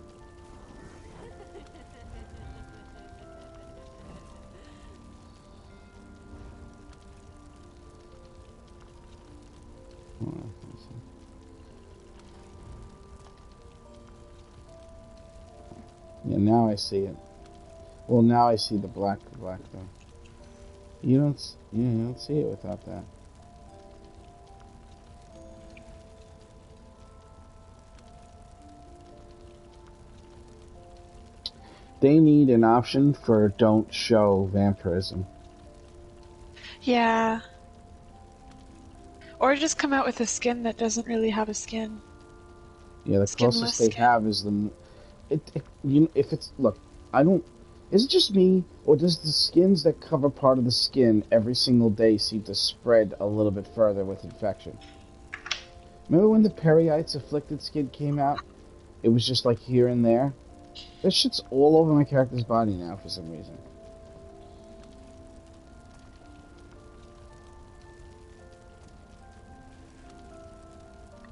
Hold on, let me see. Yeah, now I see it. Well, now I see the black though. You don't see it without that. They need an option for don't show vampirism. Yeah. Or just come out with a skin that doesn't really have a skin. Yeah, the Skinless closest they skin. have is the. If it's look, I don't. Is it just me, or does the skins that cover part of the skin every single day seem to spread a little bit further with infection? Remember when the Perryites afflicted skin came out? It was just like here and there. This shit's all over my character's body now for some reason.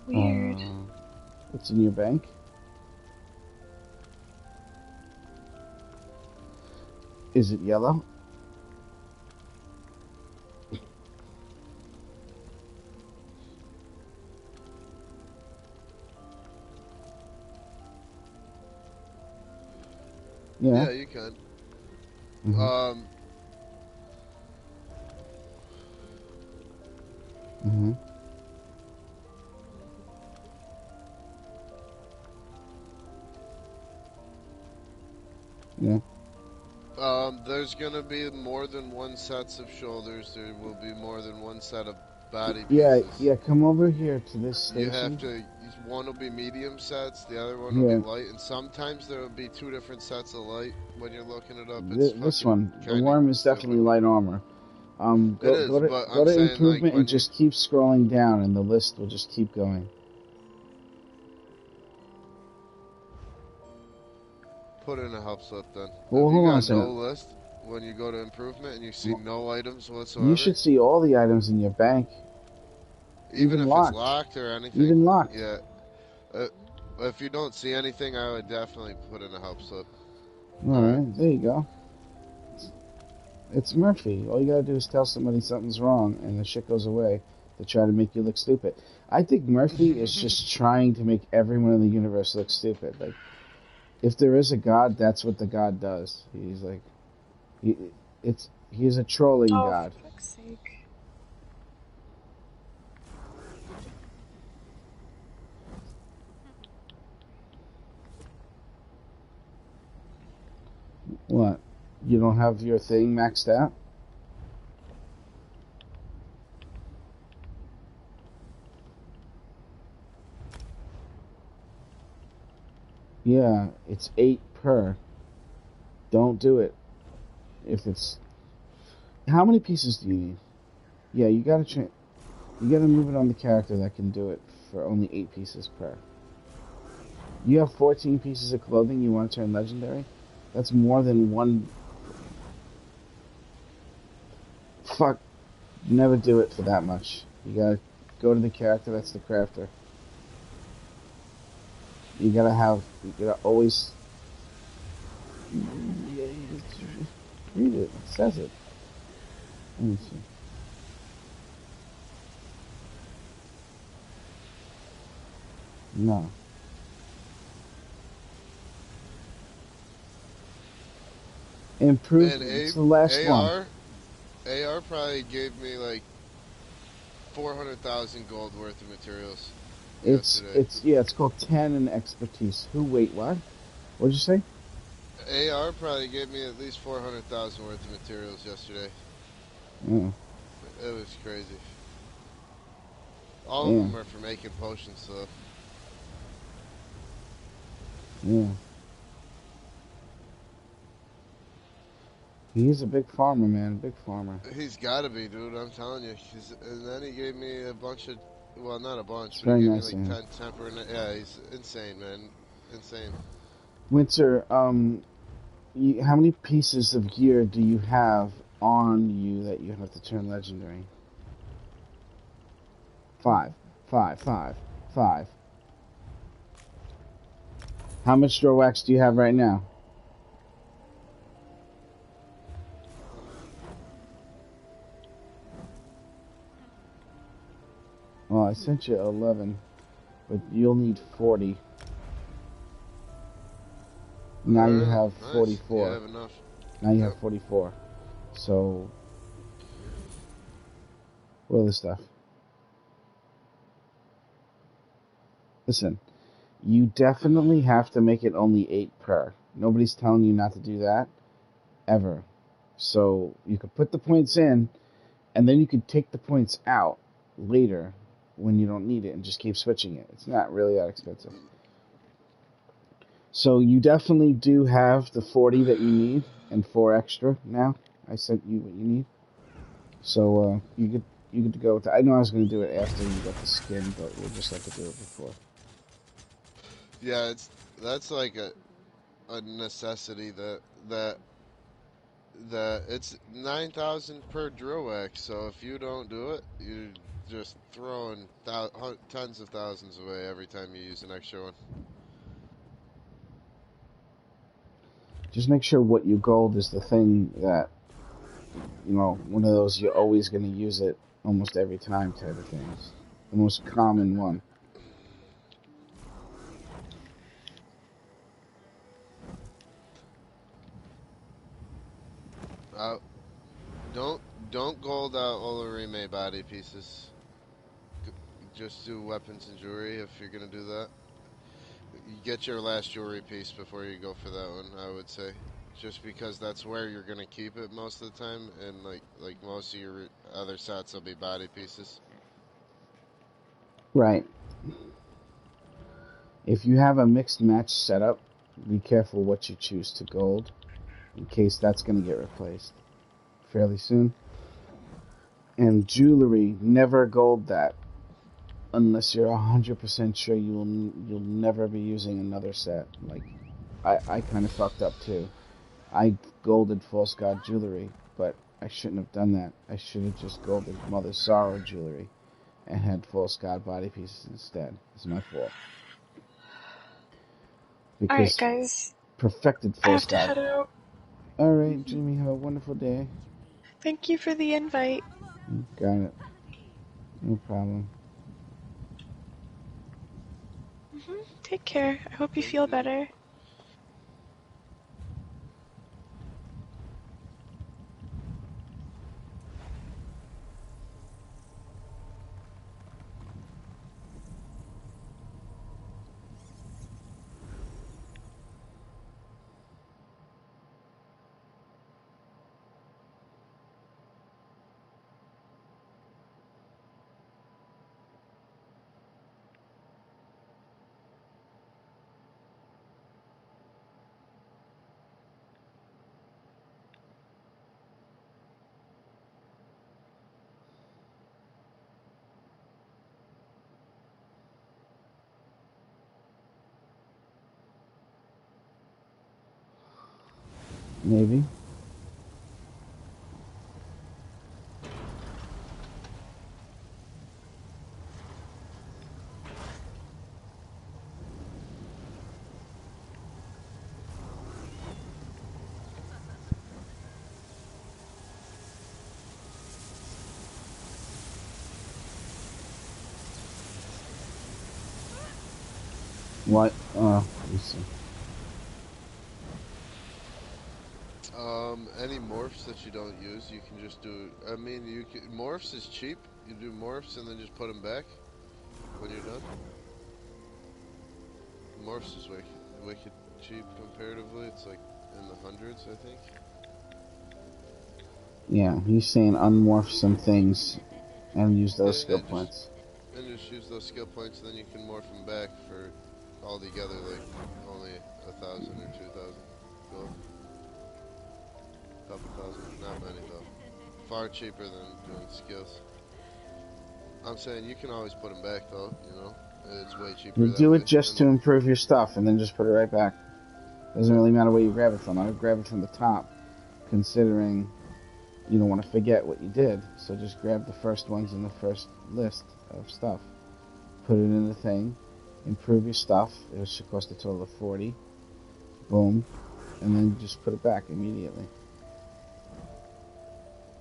Weird. What's in your bank? Is it yellow? Yeah. Yeah, you can. Mhm. Mhm. Yeah. There's gonna be more than one sets of shoulders. There will be more than one set of body Yeah, pieces. yeah. Come over here to this station. You have to. One will be medium sets. The other one Yeah. will be light. And sometimes there will be two different sets of light when you're looking it up. It's This fucking one, the kinda worm is stupid. definitely light armor. It is, Go but to I'm saying, like, improvement when and just keep scrolling down, and the list will just keep going. Put in a help slip then. Well, If you hold on a got no second. list when you go to improvement and you see Well, no items whatsoever. You should see all the items in your bank, even if locked. it's locked or anything. Even locked. Yeah. If you don't see anything, I would definitely put in a help slip. All right, there you go. It's Murphy. All you gotta do is tell somebody something's wrong, and the shit goes away to try to make you look stupid. I think Murphy is just trying to make everyone in the universe look stupid. Like, if there is a god, that's what the god does. He's like, he's a trolling Oh, god. for fuck's sake. What? You don't have your thing maxed out? Yeah, it's 8 per. Don't do it. If it's... How many pieces do you need? Yeah, you gotta move it on the character that can do it for only 8 pieces per. You have 14 pieces of clothing you want to turn legendary? That's more than one... Fuck. Never do it for that much. You gotta go to the character that's the crafter. You gotta always... Read it. It says it. Let me see. No. Improvement. It's the last one. AR probably gave me like 400,000 gold worth of materials. It's called 10 and expertise. Wait, what? What'd you say? AR probably gave me at least 400,000 worth of materials yesterday. Oh. It was crazy. All of them are for making potions, so. Yeah. He's a big farmer, man. Big farmer. He's gotta be, dude. I'm telling you. And then he gave me a bunch of, well, not a bunch, It's but he very gave nice, me like 10 temper. Yeah, he's insane, man. Insane. Winter, how many pieces of gear do you have on you that you have to turn legendary? 5. How much straw wax do you have right now? Well, I sent you 11, but you'll need 40. Now you have Nice. 44. You have enough. Now you have Yep. 44. So, what other stuff? Listen, you definitely have to make it only 8 per. Nobody's telling you not to do that, ever. So, you could put the points in, and then you could take the points out later when you don't need it and just keep switching it. It's not really that expensive. So you definitely do have the 40 that you need and 4 extra now. I sent you what you need. So you get to go with that. I know I was going to do it after you got the skin, but we'll just have to do it before. Yeah, that's like a necessity that it's 9,000 per drill wax. So if you don't do it, you're just throwing tens of thousands away every time you use an extra one. Just make sure what you gold is the thing that, one of those you're always going to use it almost every time type of things. The most common one. Uh, don't gold out Olorime body pieces. Just do weapons and jewelry if you're gonna do that. You get your last jewelry piece before you go for that one, I would say. Just because that's where you're gonna keep it most of the time, and like most of your other sets will be body pieces. Right. If you have a mixed match setup, be careful what you choose to gold, in case that's going to get replaced fairly soon. And jewelry, never gold that unless you're 100% sure you'll never be using another set. Like, I kind of fucked up too. I golded False God jewelry, but I shouldn't have done that. I should have just golded Mother Sorrow jewelry and had False God body pieces instead. It's my fault. Alright, Because guys. perfected I False have to God. head out. Alright, Jimmy, have a wonderful day. Thank you for the invite. You got it. No problem. Take care. I hope you Thank feel you. better. Maybe. What? Let me see. Any morphs that you don't use, you can just do. I mean, morphs is cheap. You do morphs and then just put them back when you're done. Morphs is wicked cheap comparatively. It's like in the hundreds, I think. Yeah, he's saying unmorph some things and use those Yeah, skill points. and just use those skill points, and then you can morph them back for all together like only 1,000 or 2,000 gold. Couple thousand, not many though. Far cheaper than doing skills. I'm saying you can always put them back though. It's way cheaper You that do way. it just to improve your stuff and then just put it right back. Doesn't really matter where you grab it from. I would grab it from the top, considering you don't want to forget what you did. So just grab the first ones in the first list of stuff. Put it in the thing. Improve your stuff. It should cost a total of 40. Boom. And then just put it back immediately.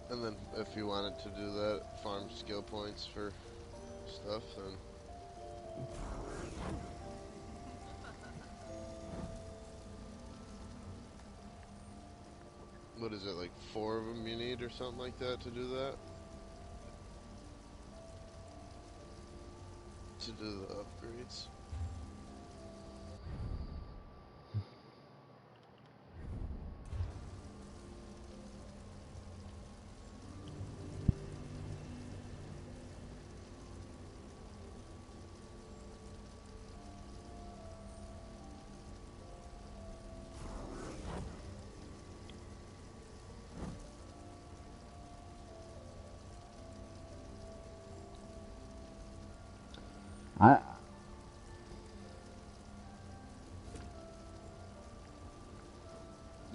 And then if you wanted to do that, farm skill points for stuff, then What is it, like 4 of them you need or something like that to do that? To do the upgrades. I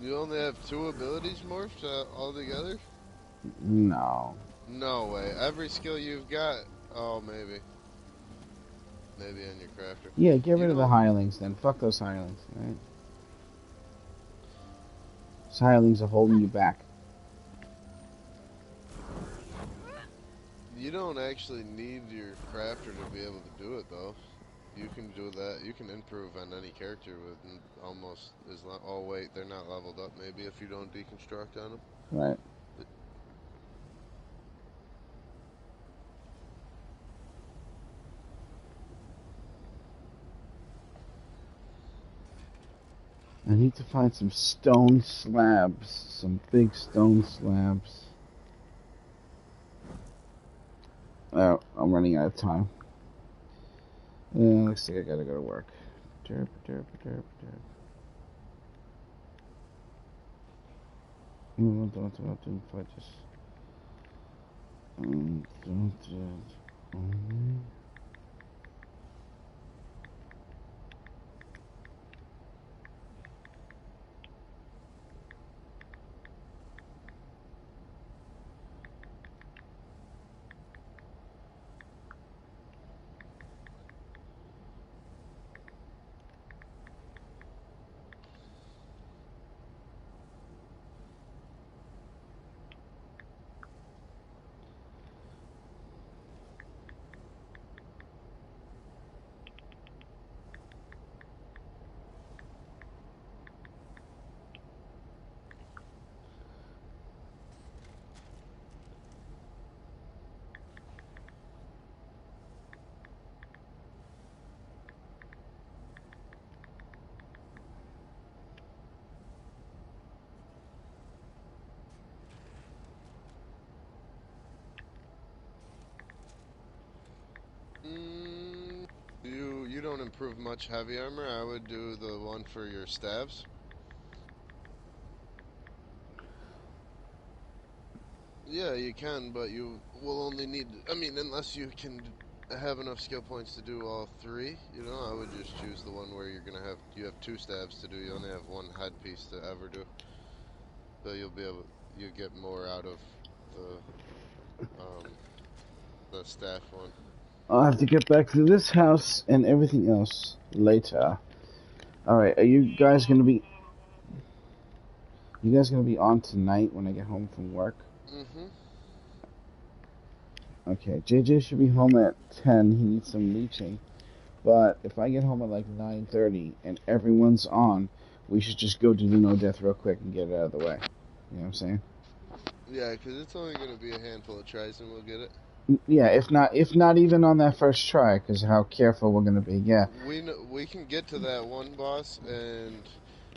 You only have 2 abilities morphed altogether? no. No way. Every skill you've got. Oh, maybe. Maybe in your crafter. Yeah, get rid You of the don't- hirelings then. Fuck those hirelings, right? Those hirelings are holding you back. You don't actually need your crafter to be able to do it, though. You can do that. You can improve on any character with almost as long. Oh wait, they're not leveled up. Maybe if you don't deconstruct on them. Right. I need to find some stone slabs. Some big stone slabs. Oh, I'm running out of time. Looks like I gotta go to work. Derp, derp, derp, derp. Don't if I just... don't. You don't improve much heavy armor. I would do the one for your stabs. Yeah, you can, but you will only need. I mean, unless you can have enough skill points to do all 3. You know, I would just choose the one where you have 2 stabs to do. You only have 1 headpiece to ever do. So you get more out of the staff one. I'll have to get back to this house and everything else later. Alright, are you guys gonna be... You guys gonna be on tonight when I get home from work? Mm-hmm. Okay, JJ should be home at 10. He needs some leeching. But if I get home at like 9:30 and everyone's on, we should just go do the no death real quick and get it out of the way. You know what I'm saying? Yeah, because it's only going to be a handful of tries and we'll get it. Yeah, if not even on that first try, because how careful we're gonna be. Yeah. We can get to that one boss, and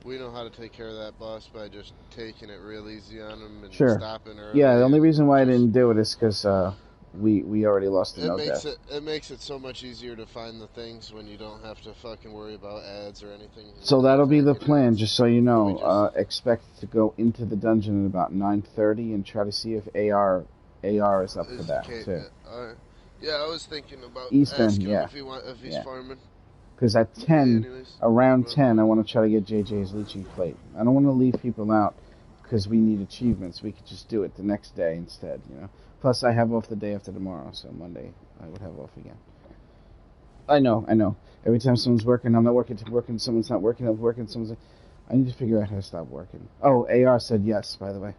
we know how to take care of that boss by just taking it real easy on him and Sure. stopping early. Yeah, the only reason why I just- didn't do it is because we already lost the no death. It makes it so much easier to find the things when you don't have to fucking worry about ads or anything. So that'll be the Fucking plan, ads. just so you know. We just- Expect to go into the dungeon at about 9:30 and try to see if AR is up for Is that Kate- too. yeah, I was thinking about Eastern, asking him yeah. if he's Yeah. farming. Because at 10, Anyways. around Well- 10, I want to try to get JJ's leeching plate. I don't want to leave people out because we need achievements. We could just do it the next day instead, you know. Plus, I have off the day after tomorrow, so Monday I would have off again. I know. Every time someone's working, I'm not working. Someone's not working, I'm working. I need to figure out how to stop working. Oh, AR said yes, by the way.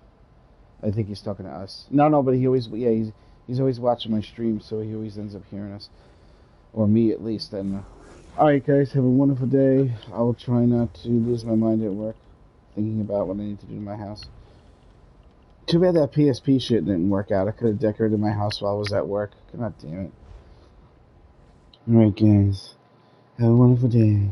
I think he's talking to us. No, but he's always watching my stream, so he always ends up hearing us. Or me, at least. And alright, guys, have a wonderful day. I will try not to lose my mind at work, thinking about what I need to do to my house. Too bad that PSP shit didn't work out. I could have decorated my house while I was at work. God damn it. Alright, guys. Have a wonderful day.